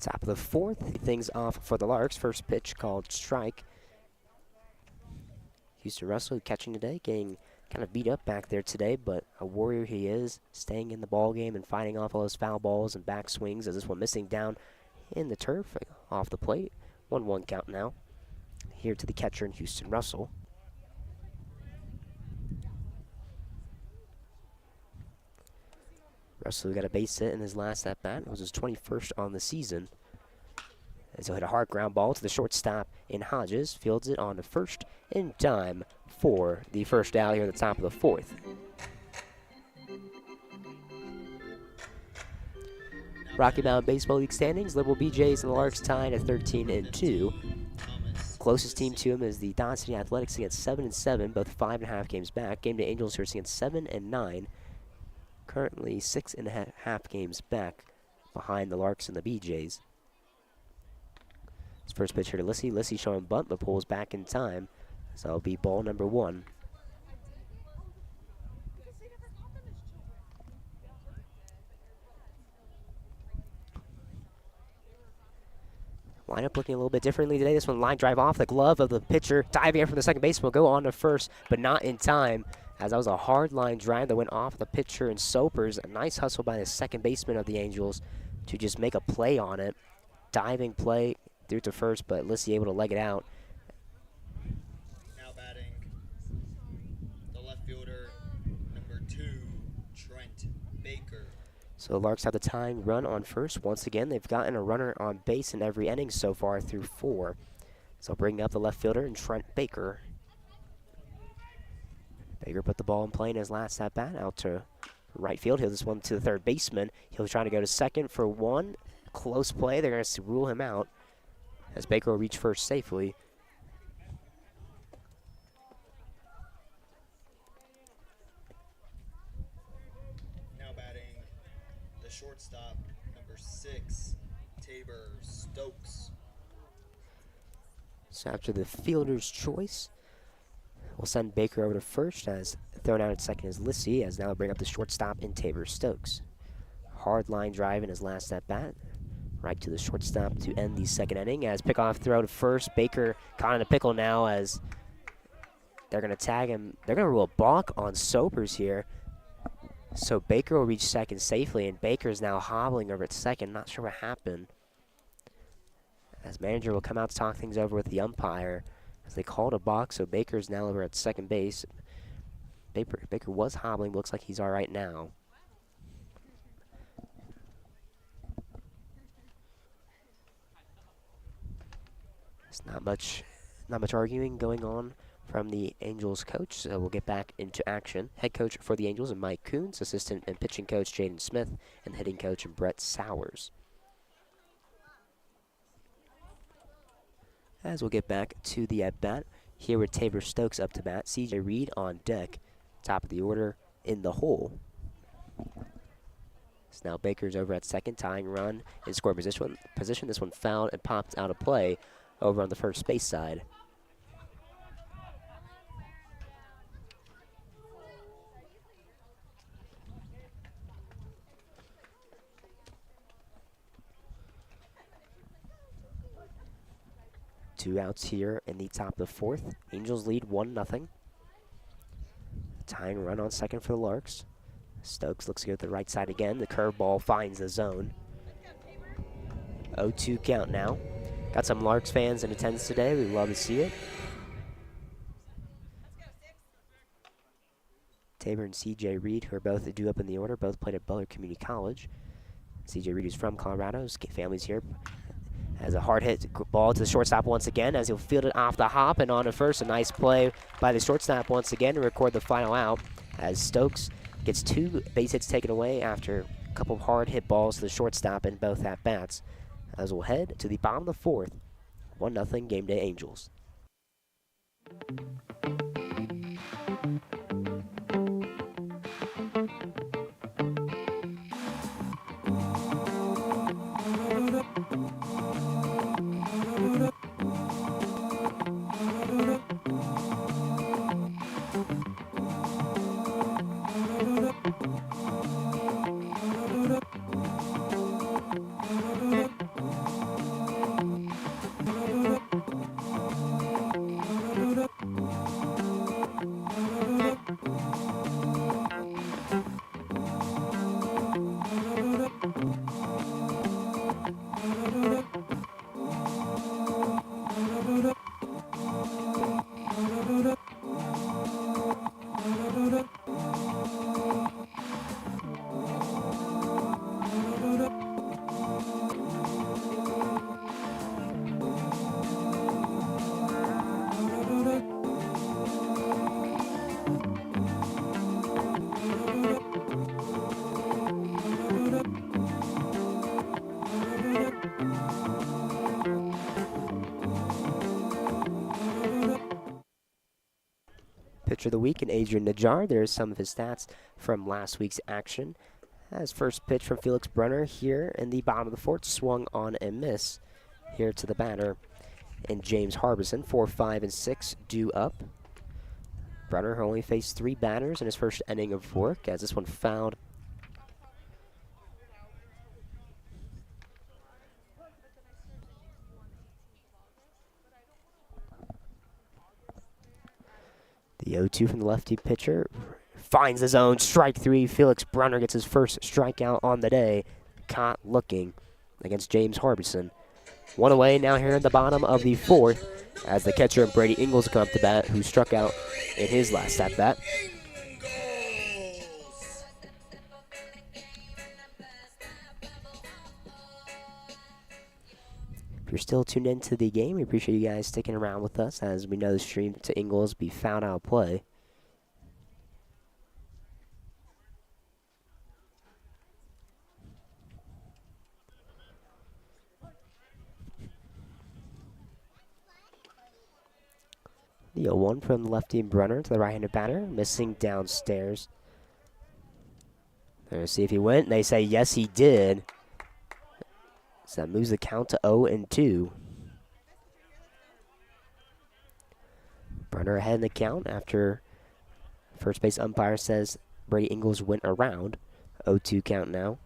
Top of the fourth, things off for the Larks. First pitch called strike. Houston Russell catching today, getting kind of beat up back there today, but a warrior he is, staying in the ball game and fighting off all those foul balls and back swings, as this one missing down in the turf off the plate. 1-1 count now. Here to the catcher in Houston Russell. Russell got a base hit in his last at-bat. It was his 21st on the season. As he'll hit a hard ground ball to the shortstop in Hodges. Fields it on to first in time for the first out here at the top of the fourth. Rocky Mountain Baseball League standings. Liberal BJs and the Larks tied at 13-2. Closest team to him is the Dodge City Athletics against 7-7, both 5.5 games back. Gameday Angels are against 7-9. Currently 6.5 games back behind the Larks and the BJs. His first pitch here to Lissy. Lissy showing bunt, but pulls back in time. So it'll be ball number 1. Lineup looking a little bit differently today. This one line drive off the glove of the pitcher. Diving in from the second baseman will go on to first, but not in time, as that was a hard line drive that went off the pitcher and Soapers. A nice hustle by the second baseman of the Angels to just make a play on it. Diving play through to first, but Lissy able to leg it out. Now batting the left fielder, number 2, Trent Baker. So the Larks have the tying run on first. Once again, they've gotten a runner on base in every inning so far through 4. So bringing up the left fielder and Trent Baker. Baker put the ball in play in his last at-bat out to right field. He'll this one to the third baseman. He'll try to go to second for one. Close play. They're going to rule him out as Baker will reach first safely. Now batting the shortstop, number 6, Tabor Stokes. So after the fielder's choice, we'll send Baker over to first, as thrown out at second is Lissy, as now they'll bring up the shortstop in Tabor Stokes. Hard line drive in his last at-bat. Right to the shortstop to end the second inning, as pickoff throw to first. Baker caught in a pickle now, as they're going to tag him. They're going to rule a balk on Soapers here. So Baker will reach second safely, and Baker's now hobbling over at second. Not sure what happened. As manager will come out to talk things over with the umpire, as they called a balk, so Baker's now over at second base. Baker was hobbling, looks like he's all right now. There's not much arguing going on from the Angels coach, so we'll get back into action. Head coach for the Angels is Mike Coons, assistant and pitching coach Jaden Smith, and hitting coach Brett Sowers. As we'll get back to the at-bat, here with Tabor Stokes up to bat, CJ Reed on deck, top of the order in the hole. So now Baker's over at second, tying run in score position. This one fouled and popped out of play over on the first base side. Two outs here in the top of the fourth. Angels lead 1-0. Tying run on second for the Larks. Stokes looks good at the right side again. The curveball finds the zone. 0-2 count now. Got some Larks fans in attendance today. We love to see it. Tabor and CJ Reed, who are both due up in the order, both played at Butler Community College. CJ Reed is from Colorado. His family's here. Has a hard hit ball to the shortstop once again as he'll field it off the hop and on to first. A nice play by the shortstop once again to record the final out as Stokes gets 2 base hits taken away after a couple of hard hit balls to the shortstop in both at bats. As we'll head to the bottom of the fourth, 1-0 Game Day Angels. Pitcher of the week in Adrian Najjar. There's some of his stats from last week's action. As first pitch from Felix Brunner here in the bottom of the fourth, swung on and miss here to the batter. And James Harbison, 4, 5, and 6 due up. Brunner only faced 3 batters in his first inning of work as this one fouled. The 0-2 from the lefty pitcher finds the zone. Strike 3. Felix Brunner gets his first strikeout on the day. Caught looking against James Harbison. 1 away now here at the bottom of the fourth as the catcher Brady Ingles come up to bat, who struck out in his last at bat. If you're still tuned into the game, we appreciate you guys sticking around with us as we know the stream to Ingles be fouled out of play. The 0-1 from the lefty Brunner to the right-handed batter, missing downstairs. They're going to see if he went. They say yes, he did. So that moves the count to 0-2. Brunner ahead in the count after first base umpire says Brady Ingles went around. 0-2 count now.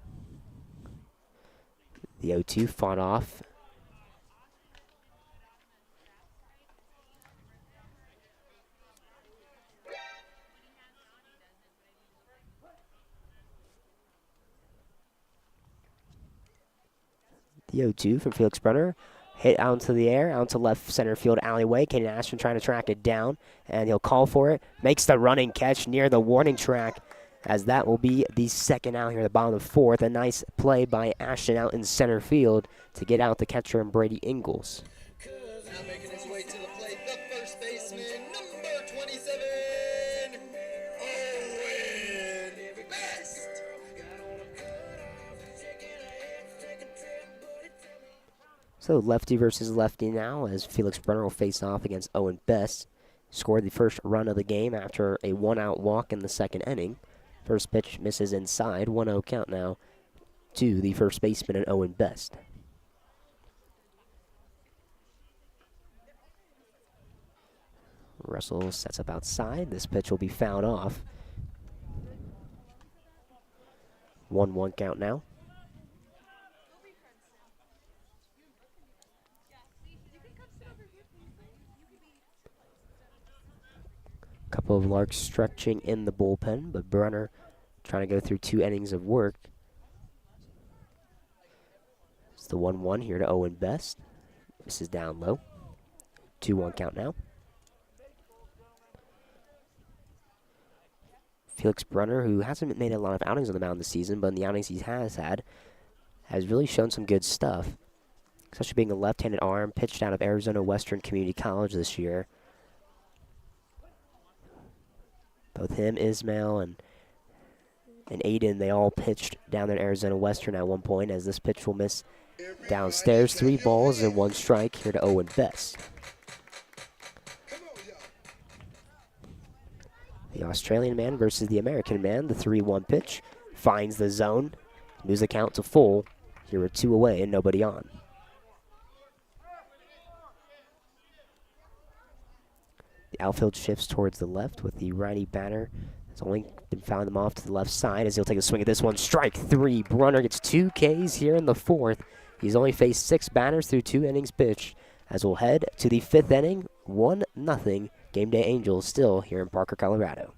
The 0-2 fought off. The 0-2 from Felix Brunner. Hit out into the air, out into left center field alleyway. Caden Ashton trying to track it down, and he'll call for it. Makes the running catch near the warning track, as that will be the second out here at the bottom of the fourth. A nice play by Ashton out in center field to get out the catcher and Brady Ingles. Now making his way to the plate, the first baseman, number 27, Owen Best. So lefty versus lefty now, as Felix Brunner will face off against Owen Best. Scored the first run of the game after a one-out walk in the second inning. First pitch misses inside, 1-0 count now to the first baseman and Owen Best. Russell sets up outside. This pitch will be fouled off. 1-1 count now. Couple of Larks stretching in the bullpen, but Brunner trying to go through 2 innings of work. It's the 1-1 here to Owen Best. This is down low. 2-1 count now. Felix Brunner, who hasn't made a lot of outings on the mound this season, but in the outings he has had, has really shown some good stuff. Especially being a left-handed arm, pitched out of Arizona Western Community College this year. Both him, Ismail, and Aiden, they all pitched down there at Arizona Western at one point, as this pitch will miss downstairs. 3 balls and 1 strike here to Owen Best. The Australian man versus the American man. The 3-1 pitch finds the zone, moves the count to full. Here we're 2 away and nobody on. The outfield shifts towards the left with the righty batter. Has only been fouling them off to the left side as he'll take a swing at this one. Strike 3. Brunner gets 2 Ks here in the 4th. He's only faced 6 batters through 2 innings pitched, as we'll head to the 5th inning. 1-0. Game Day Angels still here in Parker, Colorado.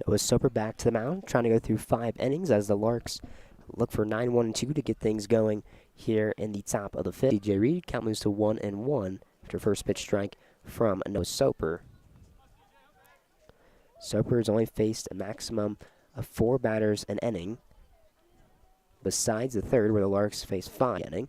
Noah Soper back to the mound, trying to go through 5 innings as the Larks look for 9-1-2 to get things going here in the top of the 5th. DJ Reed, count moves to 1-1 after first pitch strike from Noah Soper. Soper has only faced a maximum of 4 batters an inning, besides the 3rd where the Larks face 5 inning.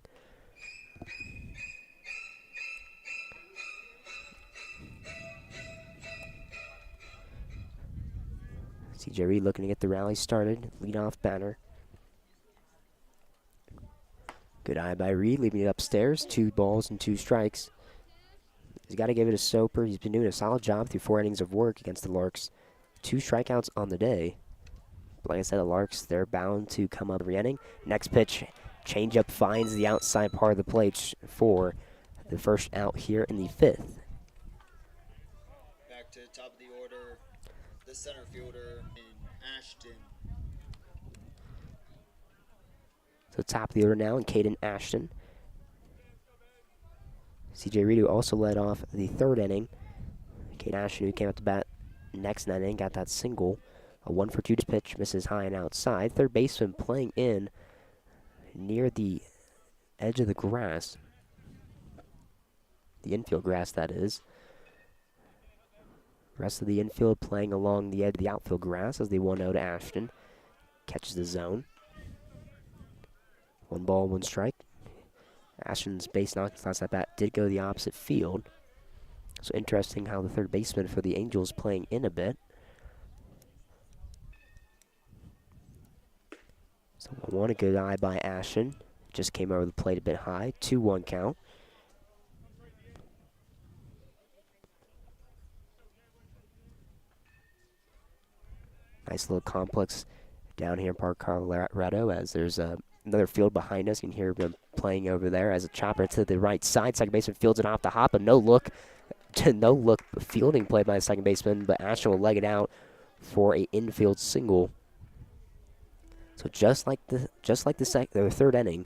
CJ Reed looking to get the rally started. Leadoff batter. Good eye by Reed, leaving it upstairs. 2 balls and 2 strikes. He's got to give it to Soper. He's been doing a solid job through 4 innings of work against the Larks. 2 strikeouts on the day. But like I said, the Larks, they're bound to come up every inning. Next pitch, changeup finds the outside part of the plate for the first out here in the 5th. Back to the top of the order, the center fielder in Ashton. So top of the order now, and Caden Ashton. CJ Reed, who also led off the 3rd inning Caden Ashton, who came up to bat next inning, got that single. A 1-for-2 pitch misses high and outside. Third baseman playing in near the edge of the grass. The infield grass, that is. Rest of the infield playing along the edge of the outfield grass as the 1-0 to Ashton. Catches the zone. 1 ball, 1 strike. Ashton's base knock last at bat did go the opposite field. So interesting how the third baseman for the Angels playing in a bit. So 1, a good eye by Ashton. Just came over the plate a bit high. 2-1 count. Nice little complex down here in Park, Colorado, as there's another field behind us. You can hear them playing over there as a chopper to the right side. Second baseman fields it off the hop, a no-look fielding play by the second baseman, but Ashton will leg it out for a infield single. So just like the third inning,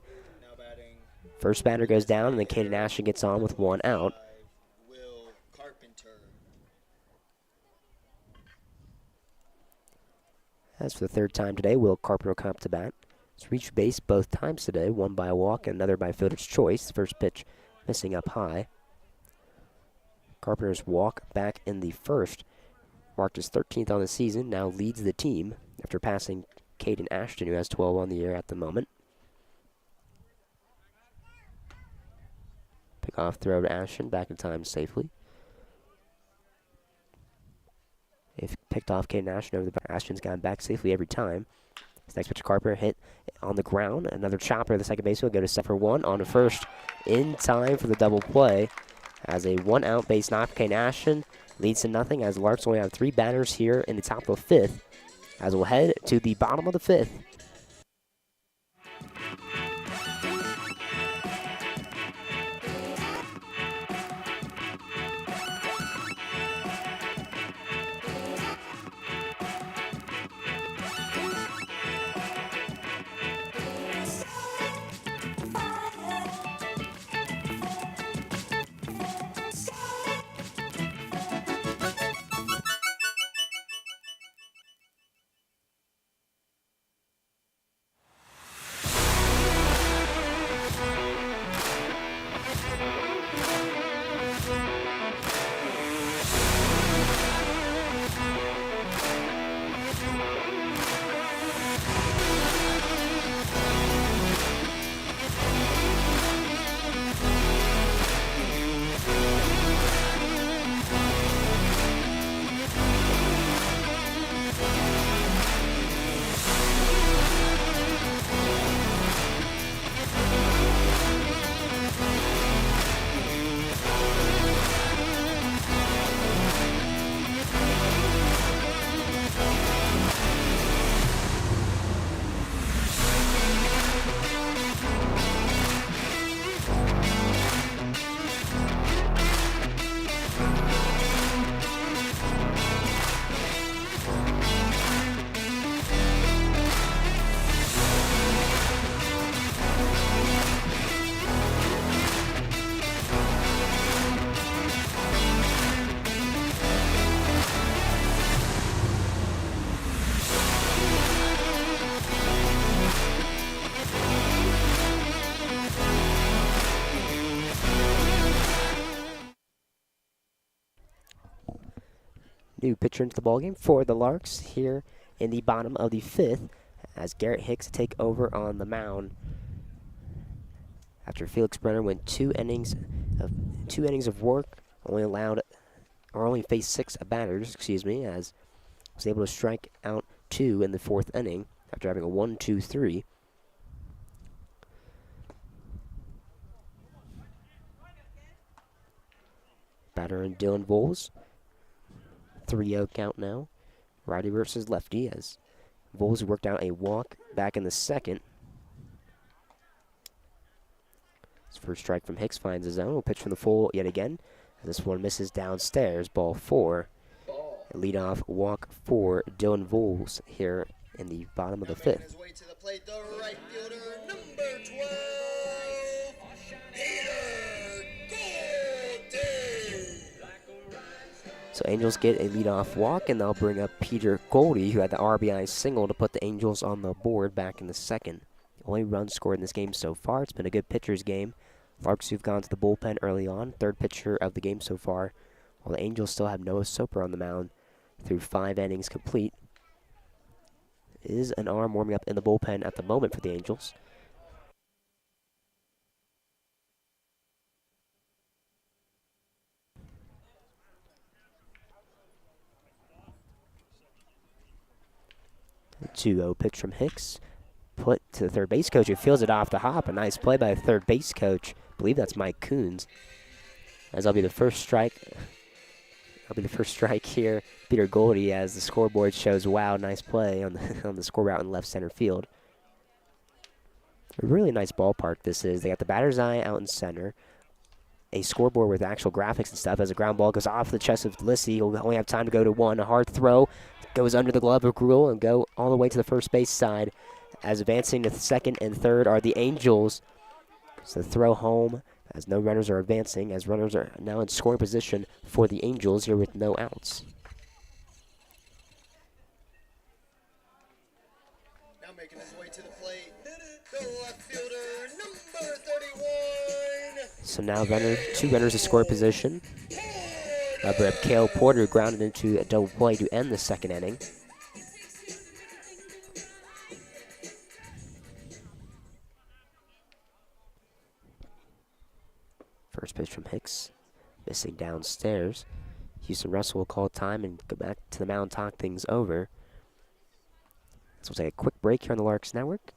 first batter goes down, and then Caden Ashton gets on with 1 out. As for the third time today, Will Carpenter will come up to bat. He's reached base both times today, one by a walk and another by fielder's choice. The first pitch missing up high. Carpenter's walk back in the first marked his 13th on the season, now leads the team after passing Caden Ashton, who has 12 on the year at the moment. Pick off throw to Ashton, back in time safely. If picked off Caden Ashton over the back, Ashton's gotten back safely every time. His next pitch to Carpenter, hit on the ground. Another chopper, the second baseman will go to set for 1 on to first in time for the double play. As a 1-out base knock, Caden Ashton leads to nothing as Larks only have 3 batters here in the top of the 5th. As we'll head to the bottom of the 5th. New pitcher into the ballgame for the Larks here in the bottom of the 5th as Garrett Hicks take over on the mound after Felix Brenner went 2 innings of work, only faced 6 batters, as was able to strike out 2 in the 4th inning after having a 1-2-3. Batter in Dylan Voles. 3-0 count now. Righty versus lefty as Voles worked out a walk back in the 2nd. His first strike from Hicks finds his own. Will pitch from the full yet again. This one misses downstairs. Ball 4. A leadoff walk for Dylan Voles here in the bottom of the 5th. His way to the plate, the right fielder, number 12, Peter Gameday. So Angels get a leadoff walk, and they'll bring up Peter Goldie, who had the RBI single to put the Angels on the board back in the second. Only run scored in this game so far. It's been a good pitcher's game. Larks who've gone to the bullpen early on. Third pitcher of the game so far. While the Angels still have Noah Soper on the mound through 5 innings complete. Is an arm warming up in the bullpen at the moment for the Angels. A 2-0 pitch from Hicks. Put to the third base coach, who fields it off the hop. A nice play by the third base coach. I believe that's Mike Coons. As that'll be the first strike. That'll be the first strike here. Peter Goldie, as the scoreboard shows, wow, nice play on the on the score route in left center field. A really nice ballpark this is. They got the batter's eye out in center. A scoreboard with actual graphics and stuff. As a ground ball goes off the chest of Lissy, he'll only have time to go to one. A hard throw goes under the glove of Gruel and go all the way to the first base side. As advancing to second and third are the Angels. So the throw home as no runners are advancing, as runners are now in scoring position for the Angels here with no outs. Now making his way to the plate, the left fielder, number 31. So now two runners in scoring position. Rep Cale Porter grounded into a double play to end the second inning. First pitch from Hicks, missing downstairs. Houston Russell will call time and go back to the mound, talk things over. So we'll take a quick break here on the Larks Network.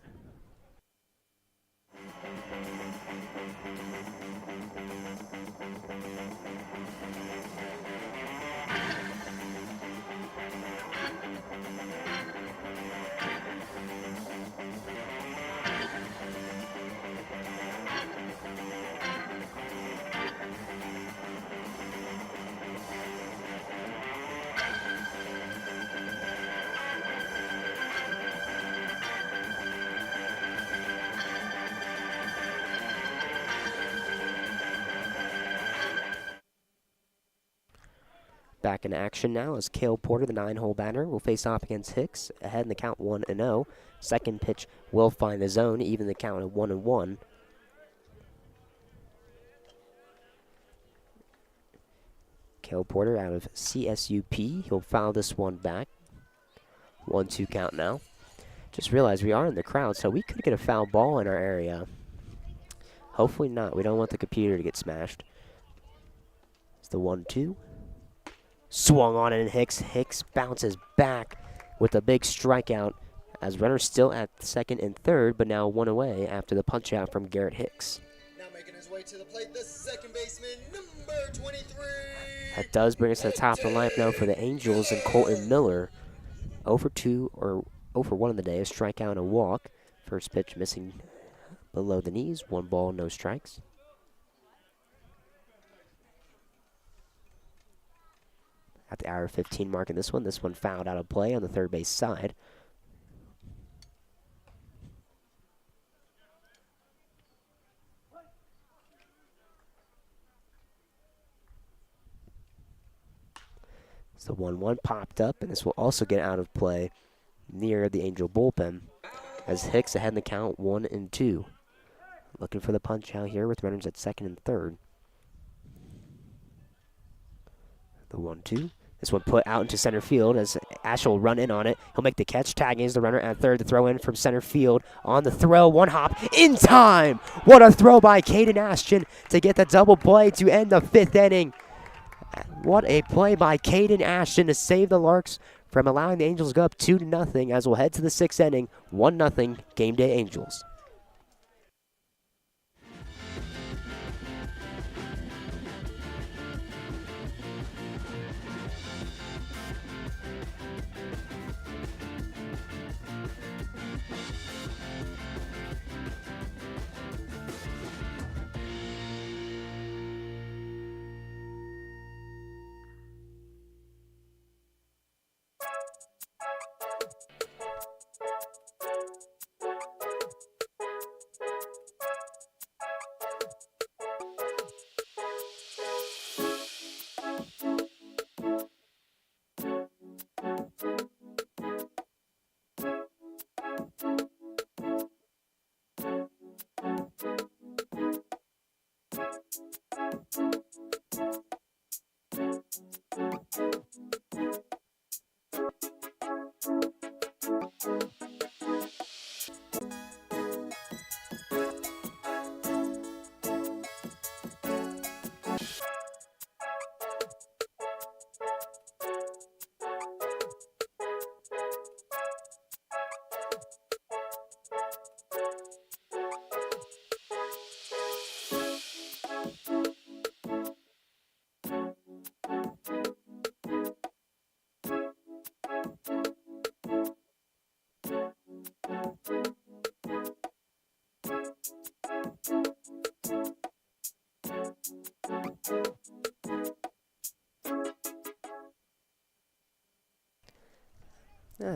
Back in action now as Cale Porter, the 9-hole batter, will face off against Hicks. Ahead in the count 1-0. Second pitch will find the zone, even the count at 1-1. Cale Porter out of CSUP. He'll foul this one back. 1-2 count now. Just realized we are in the crowd, so we could get a foul ball in our area. Hopefully not. We don't want the computer to get smashed. It's the 1-2. Swung on it, and Hicks bounces back with a big strikeout as runners still at second and third, but now one away after the punch out from Garrett Hicks. Now making his way to the plate, the second baseman, number 23. That does bring us to the top of the lineup now for the Angels and Colton Miller. 0 for 2 or 0 for 1 in the day, a strikeout and a walk. First pitch missing below the knees, 1 ball, no strikes. At the hour 15 mark in this one fouled out of play on the third base side. So 1-1 popped up, and this will also get out of play near the Angel bullpen as Hicks ahead in the count 1-2. Looking for the punch out here with runners at second and third. The 1-2. This one put out into center field as Ash will run in on it. He'll make the catch, tagging as the runner at third to throw in from center field. On the throw, one hop in time. What a throw by Caden Ashton to get the double play to end the 5th inning. What a play by Caden Ashton to save the Larks from allowing the Angels to go up 2-0 as we'll head to the 6th inning. 1-0 Game Day Angels.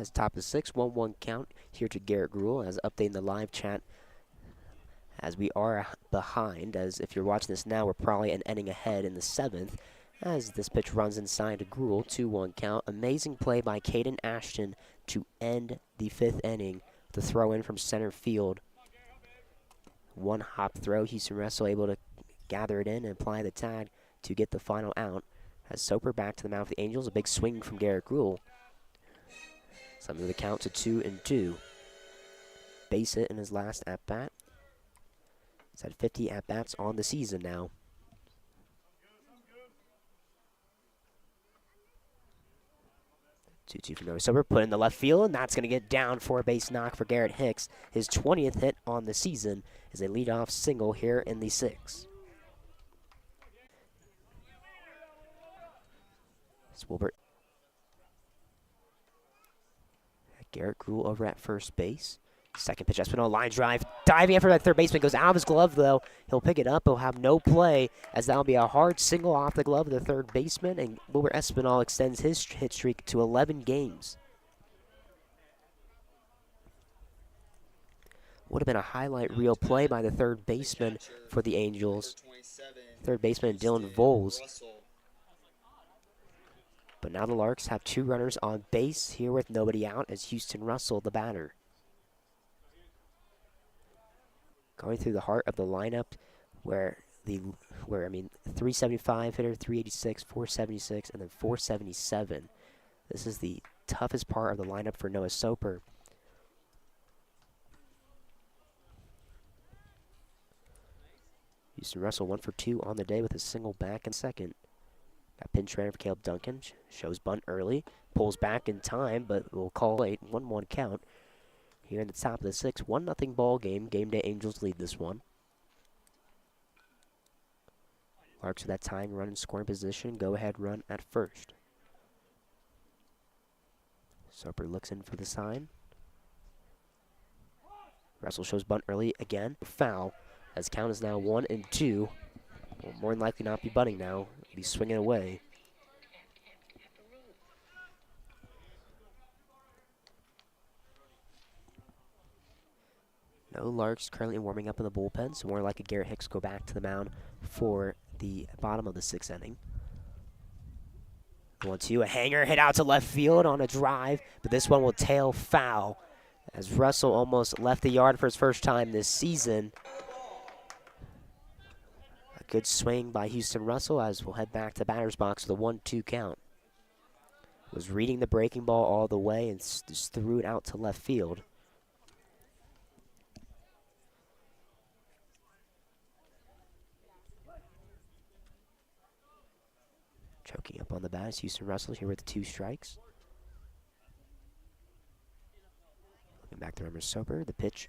It's top of the sixth, 1-1 count here to Garrett Gruel as updating the live chat as we are behind. As if you're watching this now, we're probably an inning ahead in the seventh as this pitch runs inside to Gruel, 2-1 count. Amazing play by Caden Ashton to end the fifth inning. The throw in from center field. One hop throw. Houston Russell able to gather it in and apply the tag to get the final out. As Soper back to the mound for the Angels. A big swing from Garrett Gruel. Something to the count to 2-2. Base hit in his last at-bat. He's had 50 at-bats on the season now. 2-2 from Noah Soper. Put in the left field, and that's going to get down for a base knock for Garrett Hicks. His 20th hit on the season is a leadoff single here in the sixth. Wilbert. Garrett Gruel over at first base. Second pitch, Espinal, line drive. Diving after that third baseman, goes out of his glove, though. He'll pick it up. He'll have no play, as that'll be a hard single off the glove of the third baseman, and Wilbert Espinal extends his hit streak to 11 games. Would have been a highlight reel play by the third baseman for the Angels. Third baseman Dylan Voles. But now the Larks have two runners on base here with nobody out as Houston Russell, the batter. Going through the heart of the lineup where 375 hitter, 386, 476, and then 477. This is the toughest part of the lineup for Noah Soper. Houston Russell 1 for 2 on the day with a single back and second. Got pinch runner for Caleb Duncan. Shows bunt early. Pulls back in time, but will call late. 1-1 count. Here in the top of the sixth. 1-0 ball game. Game Day Angels lead this one. Larks with that tying run in scoring position. Go ahead run at first. Soper looks in for the sign. Russell shows bunt early again. Foul. As count is now 1-2. Will more than likely not be bunting now. Be swinging away. No Larks currently warming up in the bullpen, so more likely Garrett Hicks go back to the mound for the bottom of the sixth inning. 1-2, a hanger hit out to left field on a drive, but this one will tail foul as Russell almost left the yard for his first time this season. A good swing by Houston Russell as we'll head back to the batter's box with a 1-2 count. Was reading the breaking ball all the way and just threw it out to left field. Choking up on the bat is Houston Russell here with the 2 strikes. Looking back to Remmer Soper, the pitch,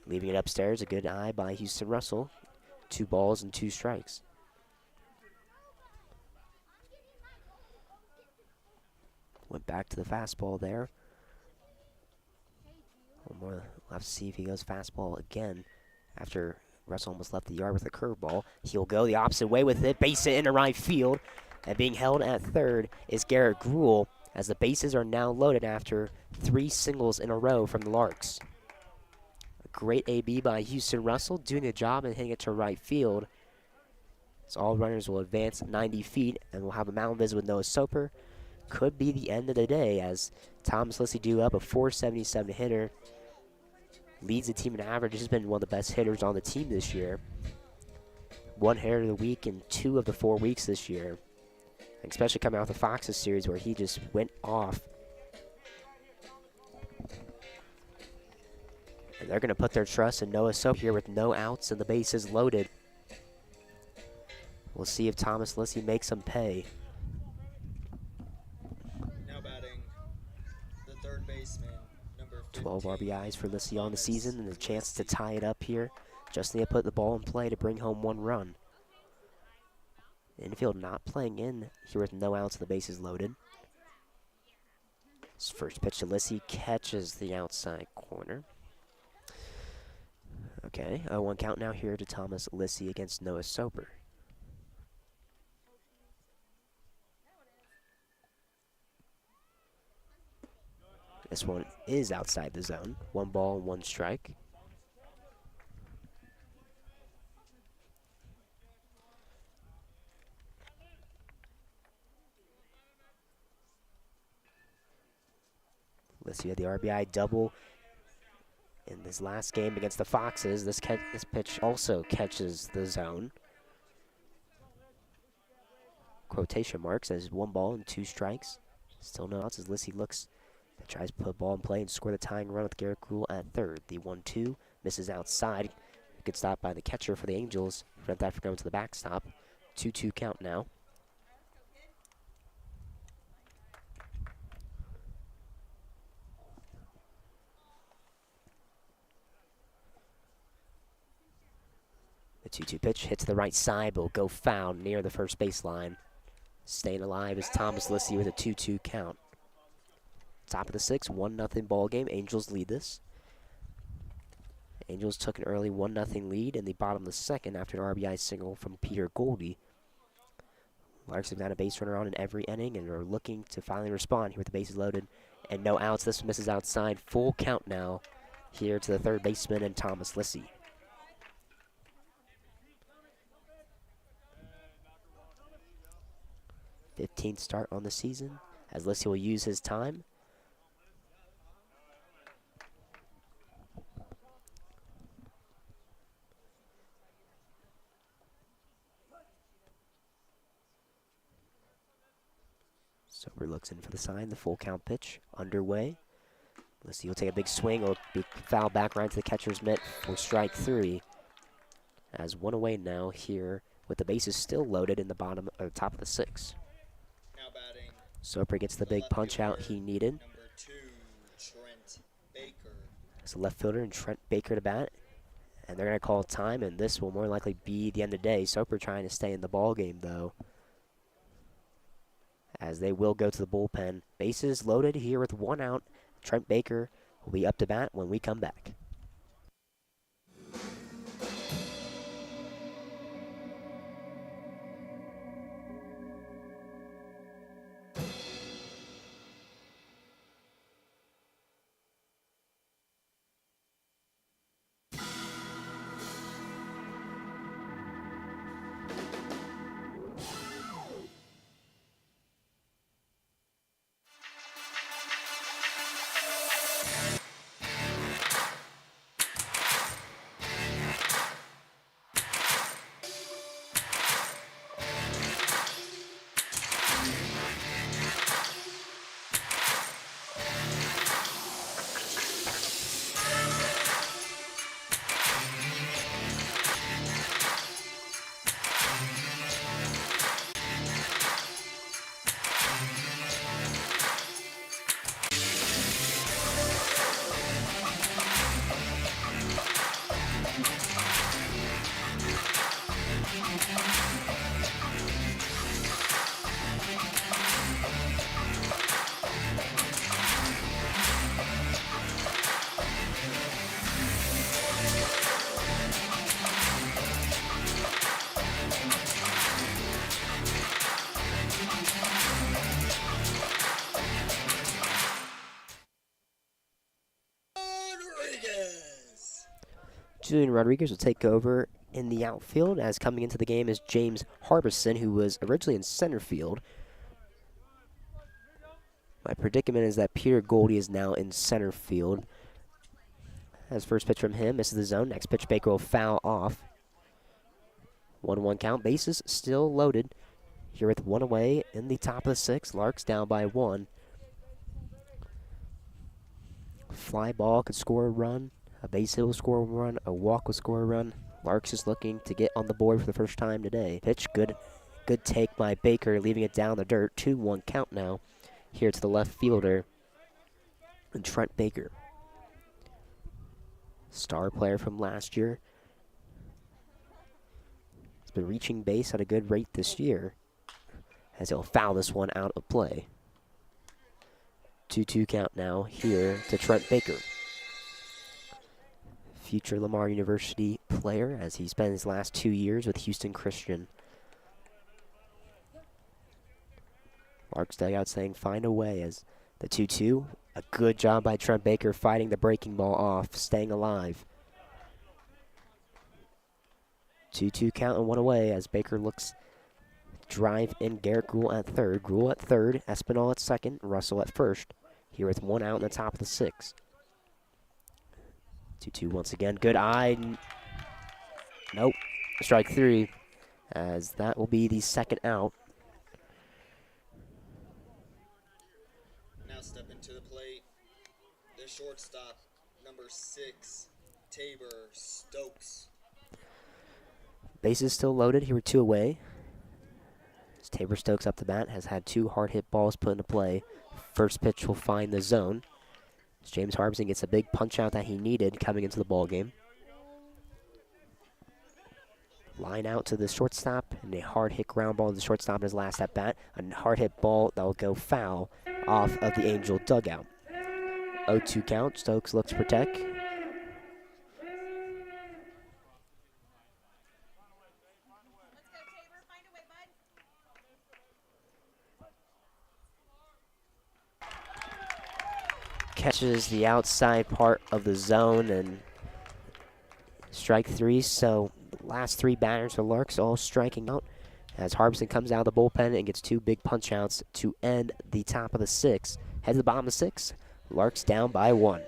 leaving it upstairs. A good eye by Houston Russell. 2 balls and 2 strikes. Went back to the fastball there. One more. We'll have to see if he goes fastball again after Russell almost left the yard with a curveball. He'll go the opposite way with it. Base it into right field. And being held at third is Garrett Gruel as the bases are now loaded after 3 singles in a row from the Larks. A great AB by Houston Russell doing the job and hitting it to right field. So all runners will advance 90 feet and we'll have a mound visit with Noah Soper. Could be the end of the day as Thomas Lissy due up, a 477 hitter. Leads the team in average. Has been one of the best hitters on the team this year. 1 hitter of the week in 2 of the 4 weeks this year. Especially coming out of the Foxes series where he just went off. And they're going to put their trust in Noah Soap here with no outs and the bases loaded. We'll see if Thomas Lissy makes them pay. Now batting, the third baseman, number 15. 12 RBIs for Lissy on the season and a chance to tie it up here. Just need to put the ball in play to bring home one run. Infield not playing in here with no outs and the bases loaded. His first pitch to Lissy catches the outside corner. Okay, 0-1 count now here to Thomas Lissy against Noah Soper. This one is outside the zone. 1 ball, 1 strike. Lissy had the RBI double in this last game against the Foxes. This pitch also catches the zone. Quotation marks as 1 ball and 2 strikes. Still no outs as Lissy tries to put the ball in play and score the tying run with Garrett Gruhl at third. The 1-2 misses outside. Good stop by the catcher for the Angels. Prevent that from going to the backstop. 2-2 count now. The 2-2 pitch hits the right side, but will go foul near the first baseline. Staying alive is Thomas Lissy with a 2-2 count. Top of the 6th, 1-0 ball game. Angels lead this. Angels took an early 1-0 lead in the bottom of the 2nd after an RBI single from Peter Goldie. Larks have got a base runner on in every inning and are looking to finally respond here with the bases loaded and no outs. This misses outside. Full count now here to the third baseman and Thomas Lissy. 15th start on the season as Lissy will use his time. Soper looks in for the sign. The full count pitch underway. Lissy will take a big swing. Will be fouled back right to the catcher's mitt for strike 3. As 1 away now here with the bases still loaded in the top of the 6th. Now batting, Soper gets the big punch out he needed. number 2, Trent Baker. It's a left fielder and Trent Baker to bat. And they're going to call time, and this will more likely be the end of the day. Soper trying to stay in the ball game, though, as they will go to the bullpen. Bases loaded here with 1 out. Trent Baker will be up to bat when we come back. Julian Rodriguez will take over in the outfield, as coming into the game is James Harbison, who was originally in center field. My predicament is that Peter Goldie is now in center field. As first pitch from him, misses the zone. Next pitch, Baker will foul off. 1-1 count. Bases still loaded. Here with 1 away in the top of the 6th. Larks down by 1. Fly ball could score a run. A base hit will score a run, a walk will score a run. Larks is looking to get on the board for the first time today. Pitch, good take by Baker, leaving it down the dirt. 2-1 count now here to the left fielder, and Trent Baker. Star player from last year. He's been reaching base at a good rate this year, as he'll foul this one out of play. 2-2 count now here to Trent Baker. Future Lamar University player, as he spent his last 2 years with Houston Christian. Larks dugout saying find a way, as the 2-2. A good job by Trent Baker fighting the breaking ball off, staying alive. 2-2 count and one away as Baker looks drive in Garrett Gruhl at third. Gruhl at third, Espinal at second, Russell at first. Here with one out in the top of the sixth. 2-2 once again. Good eye. Nope. Strike three, as that will be the second out. Now step into the plate. The shortstop, number 6, Tabor Stokes. Bases still loaded. Here with two away. As Tabor Stokes up the bat has had 2 hard hit balls put into play. First pitch will find the zone. As James Harbison gets a big punch out that he needed coming into the ball game. Line out to the shortstop, and a hard hit ground ball to the shortstop in his last at bat. A hard hit ball that will go foul off of the Angel dugout. 0-2 count. Stokes looks to protect. Catches the outside part of the zone, and strike three. So the last 3 batters for Larks all striking out, as Harbison comes out of the bullpen and gets 2 big punch outs to end the top of the 6th. Head to the bottom of the 6th. Larks down by 1.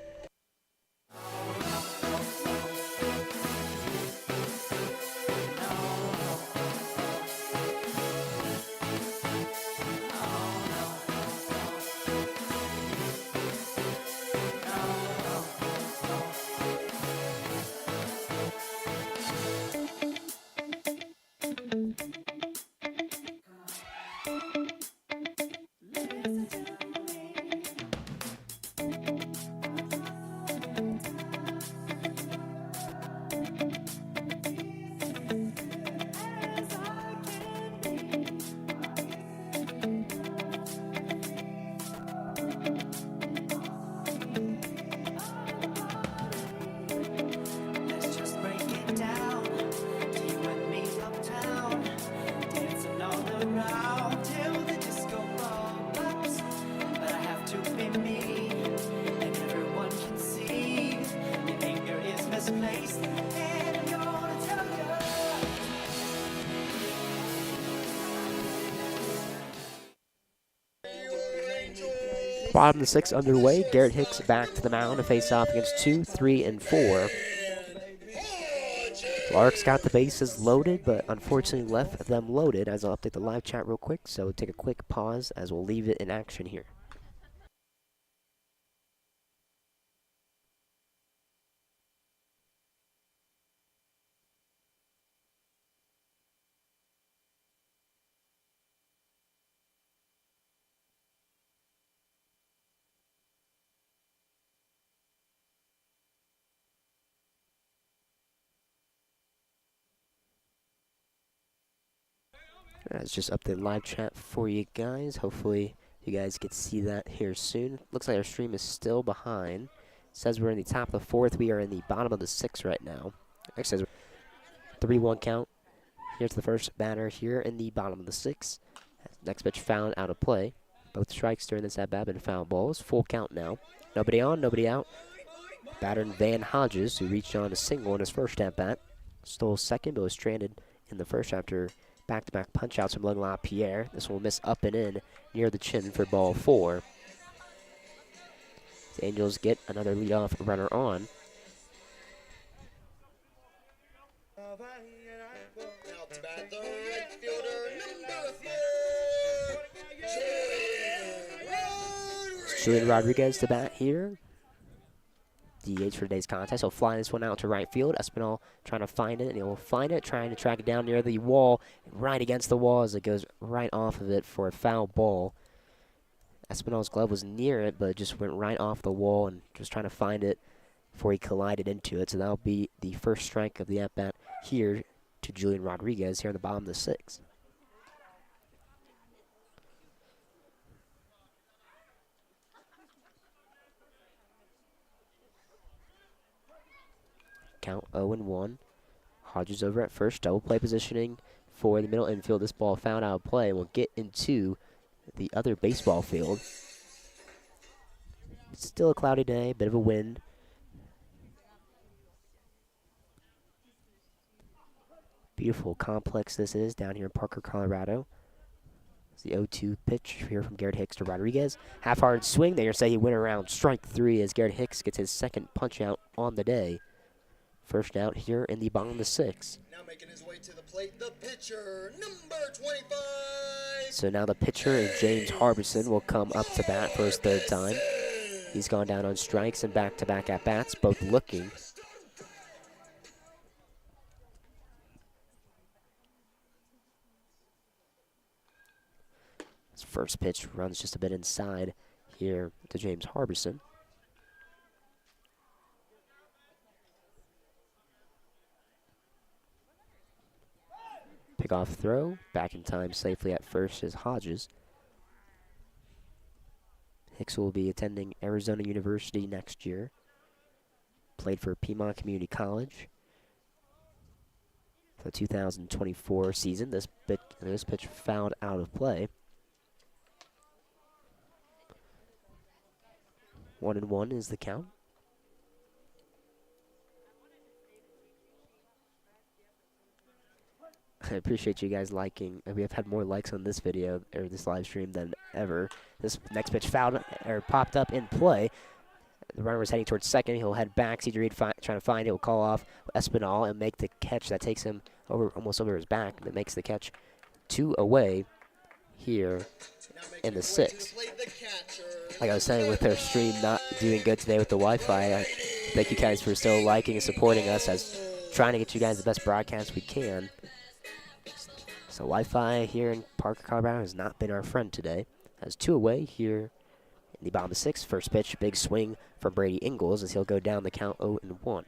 Bottom of the 6th underway. Garrett Hicks back to the mound to face off against 2, 3, and 4. Larks got the bases loaded, but unfortunately left them loaded, as I'll update the live chat real quick. So take a quick pause as we'll leave it in action here. Let's just update live chat for you guys. Hopefully you guys get to see that here soon. Looks like our stream is still behind. It says we're in the top of the 4th. We are in the bottom of the 6th right now. It says 3-1 count. Here's the first batter here in the bottom of the 6th. Next pitch found out of play. Both strikes during this at-bat been foul balls. Full count now. Nobody on, nobody out. Batter Van Hodges, who reached on a single in his first at-bat. Stole second, but was stranded in the first after back-to-back punch-outs from Logan LaPierre. This one will miss up and in near the chin for ball 4. The Angels get another leadoff runner on. Julian Rodriguez to bat here. DH for today's contest. He'll fly this one out to right field. Espinal trying to find it, and he'll find it, trying to track it down near the wall, right against the wall as it goes right off of it for a foul ball. Espinal's glove was near it, but it just went right off the wall and just trying to find it before he collided into it. So that'll be the first strike of the at-bat here to Julian Rodriguez here in the bottom of the sixth. Count 0-1. Hodges over at first, double play positioning for the middle infield. This ball found out of play and will get into the other baseball field. It's still a cloudy day, bit of a wind. Beautiful complex this is down here in Parker, Colorado. It's the 0-2 pitch here from Garrett Hicks to Rodriguez. Half-hard swing. They're going to say he went around strike three as Garrett Hicks gets his second punch out on the day. First out here in the bottom of the sixth. Now making his way to the plate, the pitcher, number 25. So now the pitcher, James Harbison, will come up to bat for his third time. He's gone down on strikes and back-to-back at-bats, both looking. His first pitch runs just a bit inside here to James Harbison. Pick-off throw, back in time safely at first is Hodges. Hicks will be attending Arizona University next year. Played for Piedmont Community College. For the 2024 season, this pitch fouled out of play. 1-1 is the count. I appreciate you guys liking. We have had more likes on this video or this live stream than ever. This next pitch fouled or popped up in play. The runner was heading towards second. He'll head back. C.J. Reed trying to find it. He'll call off Espinal and make the catch that takes him almost over his back. That makes the catch 2 away here in the sixth. Like I was saying, with our stream not doing good today with the Wi-Fi, I thank you guys for still liking and supporting us as trying to get you guys the best broadcast we can. So Wi-Fi here in Parker, Colorado has not been our friend today. Has 2 away here in the bottom of the sixth. First pitch, big swing from Brady Ingles as he'll go down the count 0-1.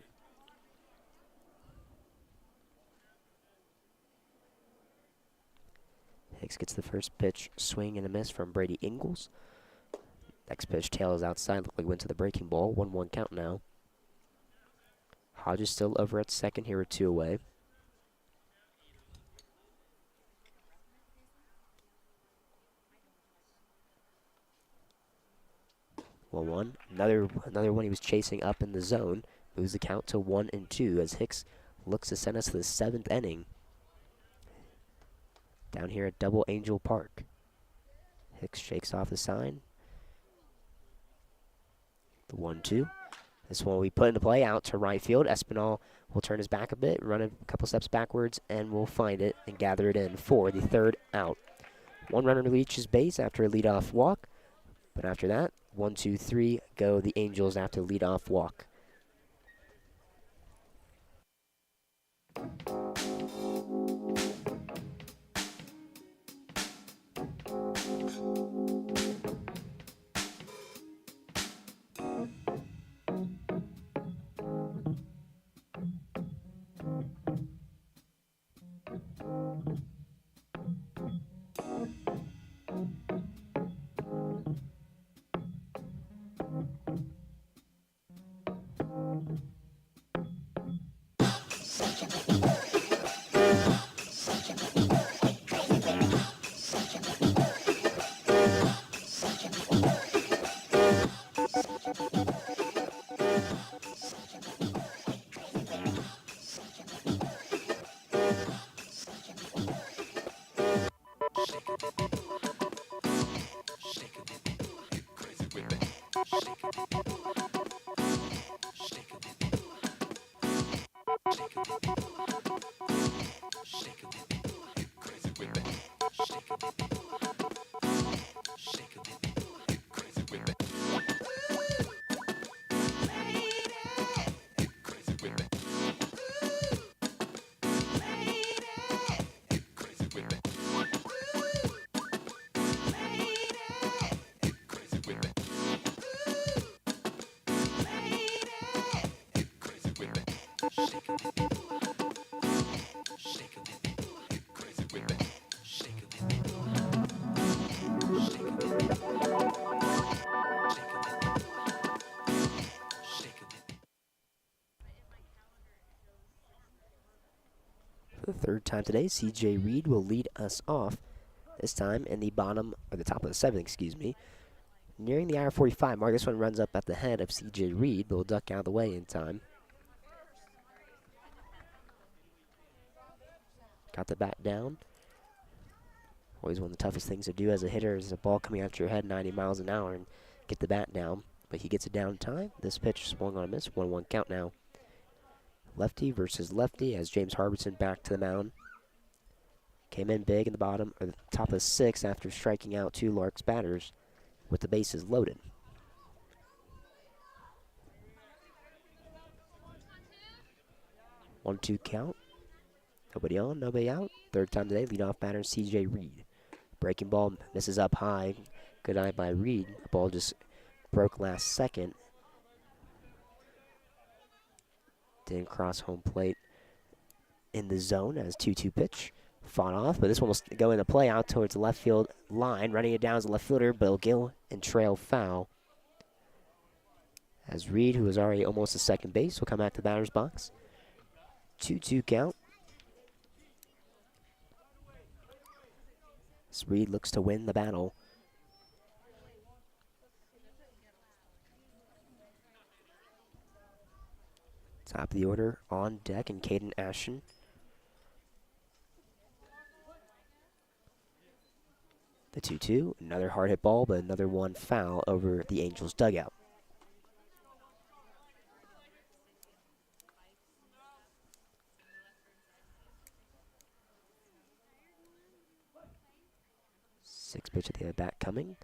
Hicks gets the first pitch, swing and a miss from Brady Ingles. Next pitch, tail is outside. Look like he went to the breaking ball. 1-1 count now. Hodges still over at second here with 2 away. 1-1. Another one he was chasing up in the zone. Moves the count to 1-2 as Hicks looks to send us to the 7th inning. Down here at Double Angel Park. Hicks shakes off the sign. The 1-2. This one will be put into play out to right field. Espinal will turn his back a bit, run a couple steps backwards, and will find it and gather it in for the third out. One runner reaches base after a leadoff walk. But after that, 1, 2, 3 go the Angels after leadoff walk. For the third time today, CJ Reed will lead us off, this time in the bottom, or the top of the seventh, excuse me. Nearing the hour 45 mark, this one runs up at the head of CJ Reed, but will duck out of the way in time. Got the bat down. Always one of the toughest things to do as a hitter is a ball coming out your head 90 miles an hour and get the bat down. But he gets it down in time. This pitch swung on a miss. 1-1 count now. Lefty versus lefty as James Harbison back to the mound. Came in big in the bottom, or the top of the sixth after striking out two Larks batters with the bases loaded. One-two count. Nobody on, nobody out. Third time today, leadoff batter CJ Reed. Breaking ball misses up high. Good eye by Reed. The ball just broke last second. Didn't cross home plate in the zone as 2-2 pitch. Fought off, but this one will go into play out towards the left field line. Running it down as a left fielder, Bill Gill, and trail foul. As Reed, who was already almost to second base, will come back to the batter's box. 2-2 count. As Reed looks to win the battle. Top of the order on deck, and Caden Ashton. The 2-2, another hard hit ball, but another one foul over the Angels' dugout. Sixth pitch of the bat coming.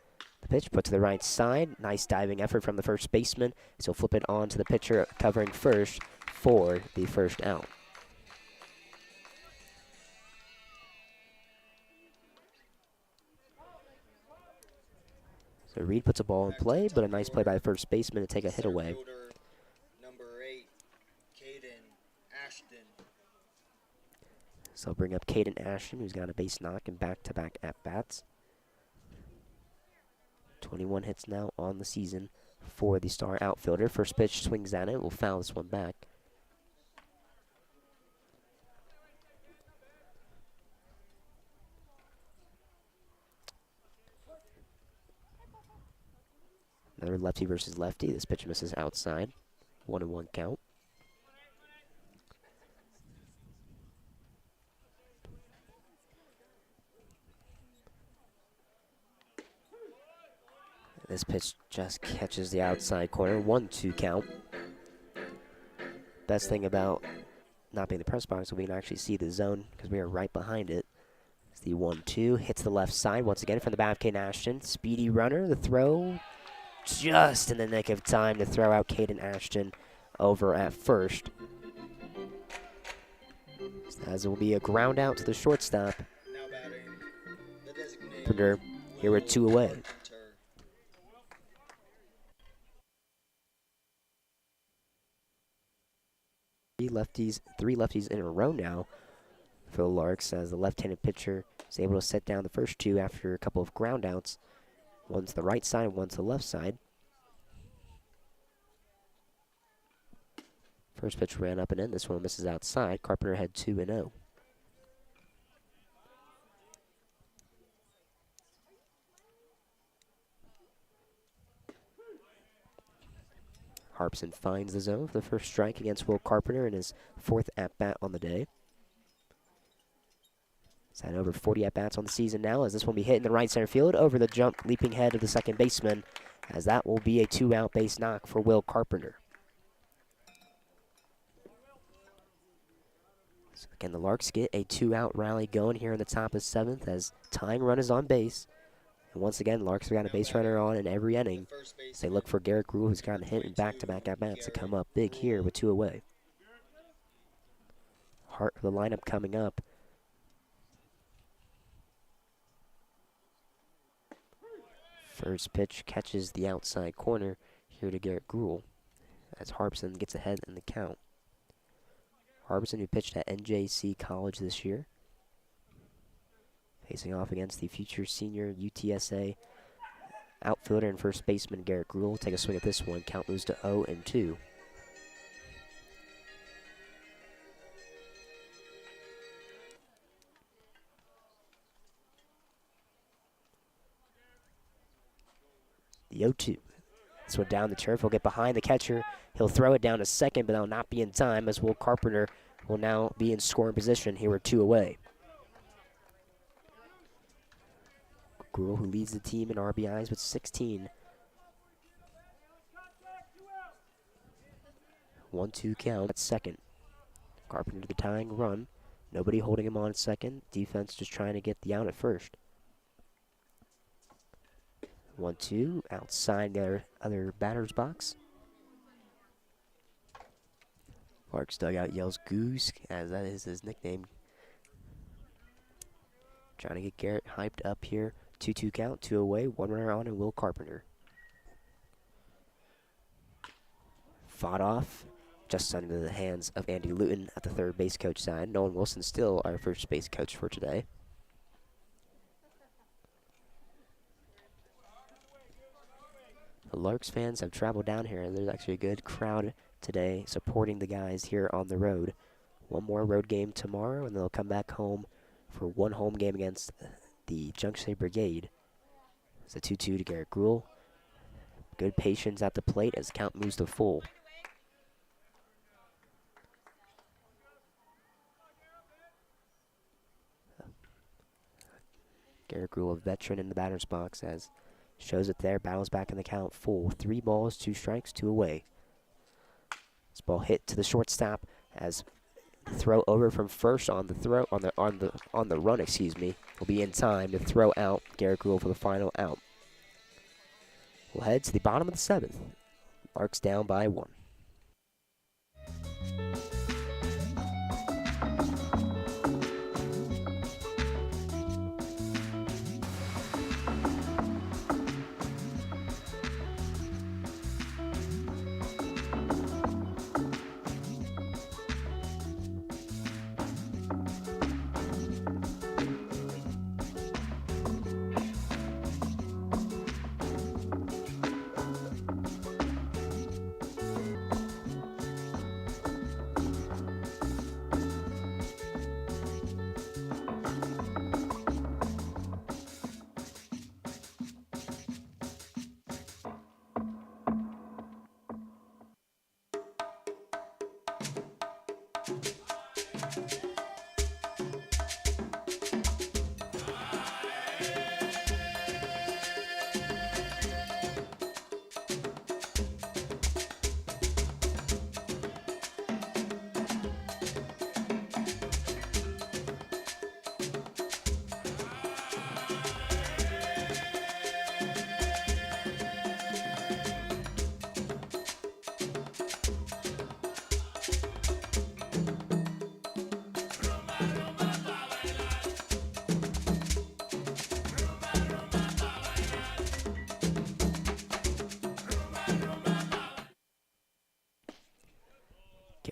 The pitch put to the right side. Nice diving effort from the first baseman. So he'll flip it on to the pitcher covering first for the first out. So Reed puts a ball in play, but a nice play by the first baseman to take a hit away. Number 8, Caden Ashton. So bring up Caden Ashton, who's got a base knock and back-to-back at-bats. 21 hits now on the season for the star outfielder. First pitch swings at it. We'll foul this one back. Another lefty versus lefty. This pitch misses outside. 1-1 count. This pitch just catches the outside corner. 1-2 count. Best thing about not being in the press box is we can actually see the zone because we are right behind it. It's the 1-2. Hits the left side once again from the bat of Caden Ashton. Speedy runner. The throw just in the nick of time to throw out Caden Ashton over at first. As it will be a ground out to the shortstop. Now batting, the designated Here we're 2 away. Three lefties in a row now for the Larks as the left-handed pitcher is able to set down the first two after a couple of ground outs. One to the right side, one to the left side. First pitch ran up and in. This one misses outside. Carpenter had 2-0. Harpson finds the zone for the first strike against Will Carpenter in his 4th at-bat on the day. He's had over 40 at-bats on the season now, as this one will be hit in the right center field over the jump leaping head of the second baseman, as that will be a 2-out base knock for Will Carpenter. So again, the Larks get a 2-out rally going here in the top of 7th as tying run is on base. And once again, Larks have got a base runner on in every inning. As they look for Garrett Gruhl, who's gotten hit in back-to-back at-bats, to come up big here with 2 away. Heart of the lineup coming up. First pitch catches the outside corner here to Garrett Gruhl as Harpson gets ahead in the count. Harbison, who pitched at NJC College this year, facing off against the future senior UTSA outfielder and first baseman Garrett Gruhl. Take a swing at this one. Count moves to 0-2. The 0-2. This one down the turf. He'll get behind the catcher. He'll throw it down to second, but that'll not be in time as Will Carpenter will now be in scoring position. Here we're 2 away. Gruhl, who leads the team in RBIs with 16. 1-2 count at second. Carpenter to the tying run. Nobody holding him on at second. Defense just trying to get the out at first. 1-2 outside their other batter's box. Larks dugout yells goose, as that is his nickname. Trying to get Garrett hyped up here. 2-2 count, 2 away, 1 runner on, and Will Carpenter. Fought off, just under the hands of Andy Luton at the third base coach side. Nolan Wilson still our first base coach for today. The Larks fans have traveled down here, and there's actually a good crowd today supporting the guys here on the road. One more road game tomorrow, and they'll come back home for one home game against the Junction Brigade. It's a 2-2 to Garrett Gruhl. Good patience at the plate as count moves to full. Garrett Gruhl, a veteran in the batter's box, as shows it there, battles back in the count full. 3 balls, 2 strikes, 2 away. This ball hit to the shortstop as the throw over from first on the run, excuse me, will be in time to throw out Garrett Gruhl for the final out. We'll head to the bottom of the 7th. Larks down by 1.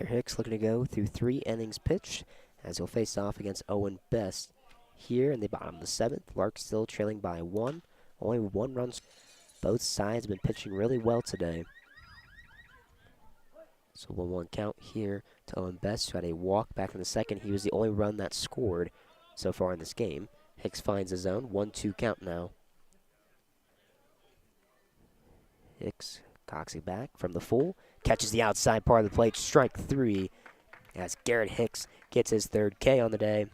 Hicks looking to go through 3 innings pitched as he'll face off against Owen Best here in the bottom of the 7th. Larks still trailing by 1. Only 1 run. Both sides have been pitching really well today. So 1-1 count here to Owen Best, who had a walk back in the 2nd. He was the only run that scored so far in this game. Hicks finds his zone. 1-2 count now. Hicks cocks it back from the full. Catches the outside part of the plate, strike 3, as Garrett Hicks gets his 3rd K on the day.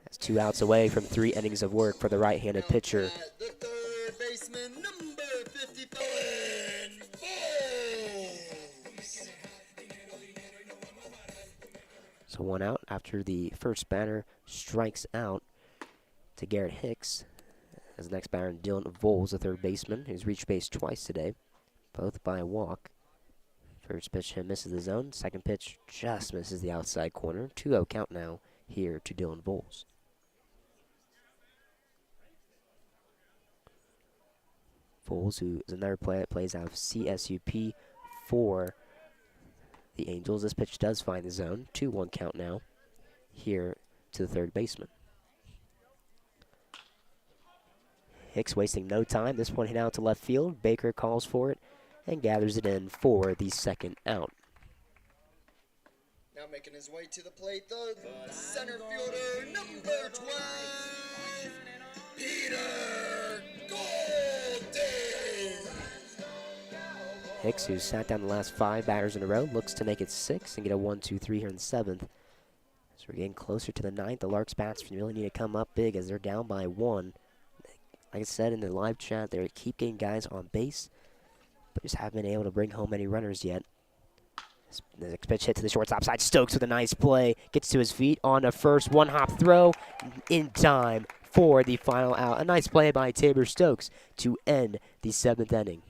That's 2 outs away from 3 innings of work for the right-handed pitcher. The third baseman, number 55. So 1 out after the first batter strikes out to Garrett Hicks. As the next batter, Dylan Voles, the 3rd baseman, who's reached base twice today, both by a walk. First pitch misses the zone. 2nd pitch just misses the outside corner. 2-0 count now here to Dylan Voles. Voles, who is another player that plays out of CSUP for the Angels. This pitch does find the zone. 2-1 count now here to the third baseman. Hicks wasting no time. This one hit out to left field. Baker calls for it and gathers it in for the second out. Now making his way to the plate, the center fielder, number 12, Peter Gameday. Hicks, who sat down the last 5 batters in a row, looks to make it 6 and get a 1-2-3 here in the 7th. As we're getting closer to the 9th, the Larks bats really need to come up big as they're down by 1. Like I said in the live chat, they keep getting guys on base, but just haven't been able to bring home any runners yet. The next pitch hit to the shortstop side. Stokes with a nice play. Gets to his feet on a first one-hop throw in time for the final out. A nice play by Tabor Stokes to end the 7th inning.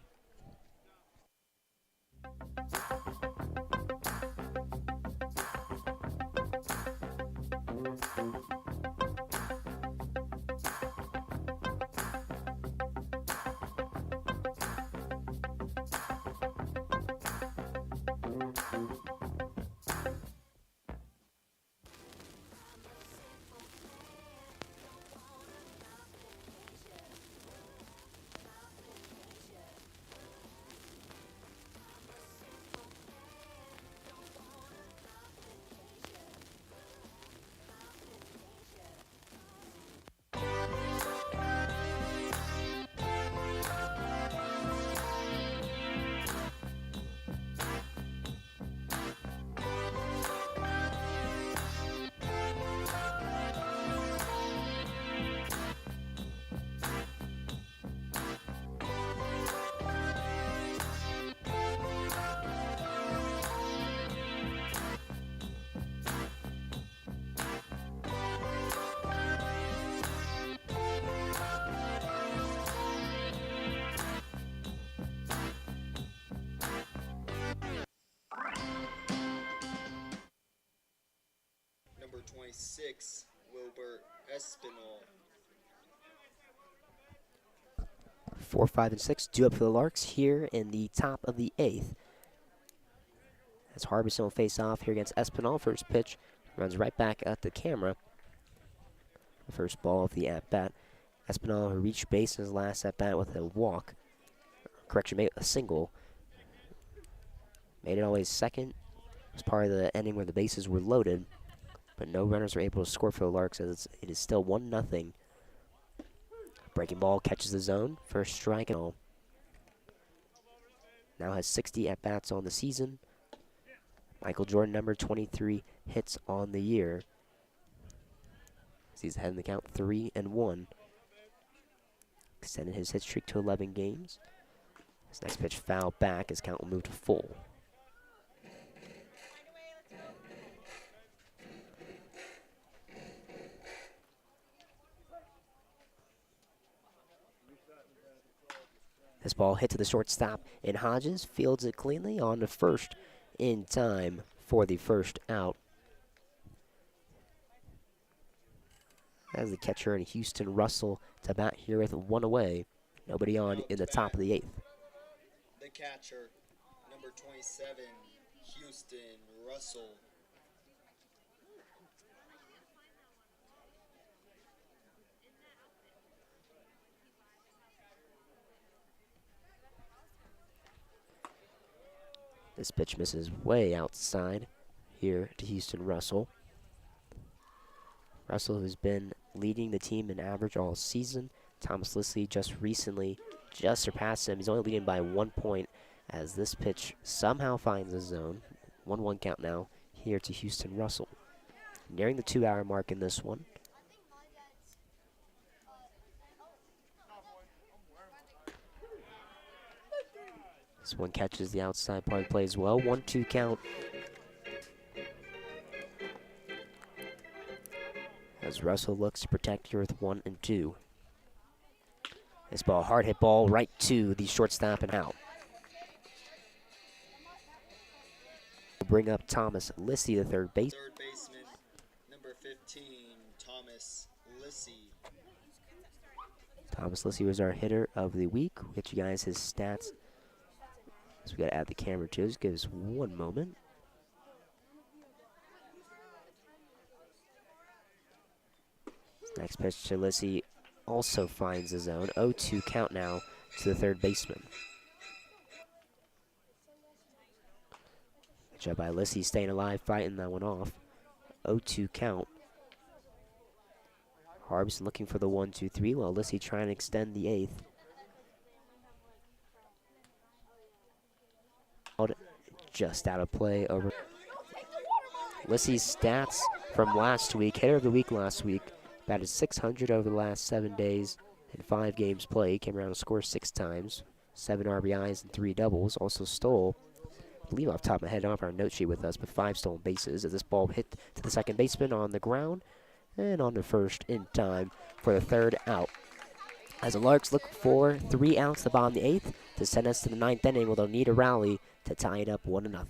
Number 26, Wilbur Espinal. 4, 5, and 6 due up for the Larks here in the top of the 8th. As Harbison will face off here against Espinal. First pitch runs right back at the camera. The first ball of the at-bat. Espinal, who reached base in his last at-bat with a walk. Correction, made a single. Made it always second. It was part of the inning where the bases were loaded, but no runners were able to score for the Larks as it is still 1-0. Breaking ball catches the zone. First strike and all. Now has 60 at-bats on the season. Michael Jordan, number 23, hits on the year. He's ahead in the count 3-1. Extended his hit streak to 11 games. His next pitch foul back. His count will move to full. This ball hit to the shortstop, and Hodges fields it cleanly on the first in time for the first out. As the catcher in Houston Russell to bat here with 1 away. Nobody on in the top of the 8th. The catcher, number 27, Houston Russell. This pitch misses way outside here to Houston Russell. Russell, who's been leading the team in average all season. Thomas Lisley just recently surpassed him. He's only leading by 1 point as this pitch somehow finds the zone. 1-1 count now here to Houston Russell. Nearing the 2-hour mark in this one. This one catches the outside part of the play as well. 1-2 count. As Russell looks to protect here with 1 and 2. This ball, hard hit ball right to the shortstop and out. We'll bring up Thomas Lissy, the third baseman. Third baseman, number 15, Thomas Lissy. Thomas Lissy was our hitter of the week. We'll get you guys his stats. So we got to add the camera to. Just give us 1 moment. Next pitch to Lissy also finds the zone. 0-2 count now to the third baseman. Good job by Lissy staying alive, fighting that one off. 0-2 count. Harbs looking for the 1-2-3 while Lissy trying to extend the eighth. Just out of play over. Lissy's stats from last week, hitter of the week last week, batted 600 over the last 7 days in 5 games played, came around to score 6 times, 7 RBIs and 3 doubles, also stole, I believe off the top of my head, off our note sheet with us, but 5 stolen bases as this ball hit to the second baseman on the ground and on to first in time for the third out. As the Larks look for 3 outs to the bottom of the 8th to send us to the 9th inning where they'll need a rally to tie it up 1-0.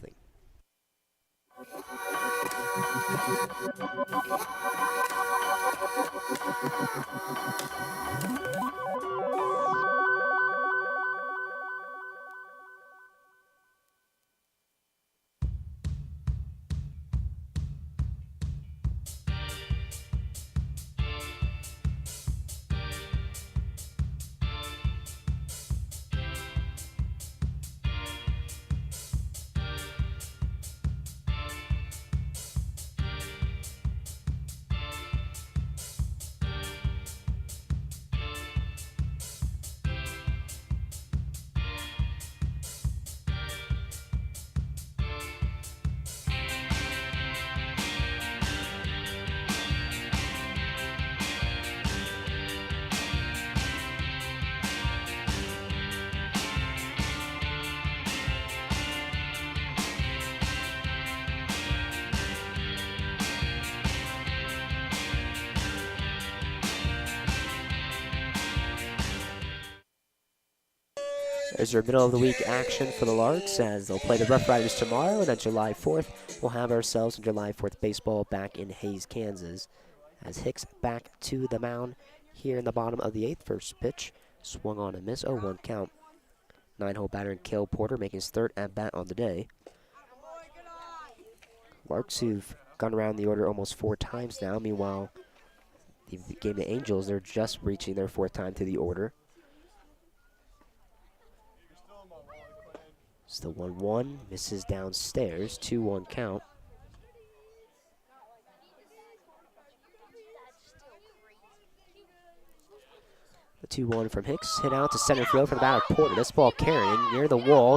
There's your middle of the week action for the Larks as they'll play the Rough Riders tomorrow, and on July 4th, we'll have ourselves some July 4th baseball back in Hayes, Kansas. As Hicks back to the mound here in the bottom of the 8th. First pitch, swung on a miss, 0-1 count. 9-hole batter in Cale Porter making his 3rd at-bat on the day. Larks who've gone around the order almost 4 times now. Meanwhile, the Gameday Angels, they're just reaching their 4th time through the order. Still 1-1, misses downstairs, 2-1 count. The 2-1 from Hicks, hit out to center field for the batter Porter. This ball carrying near the wall.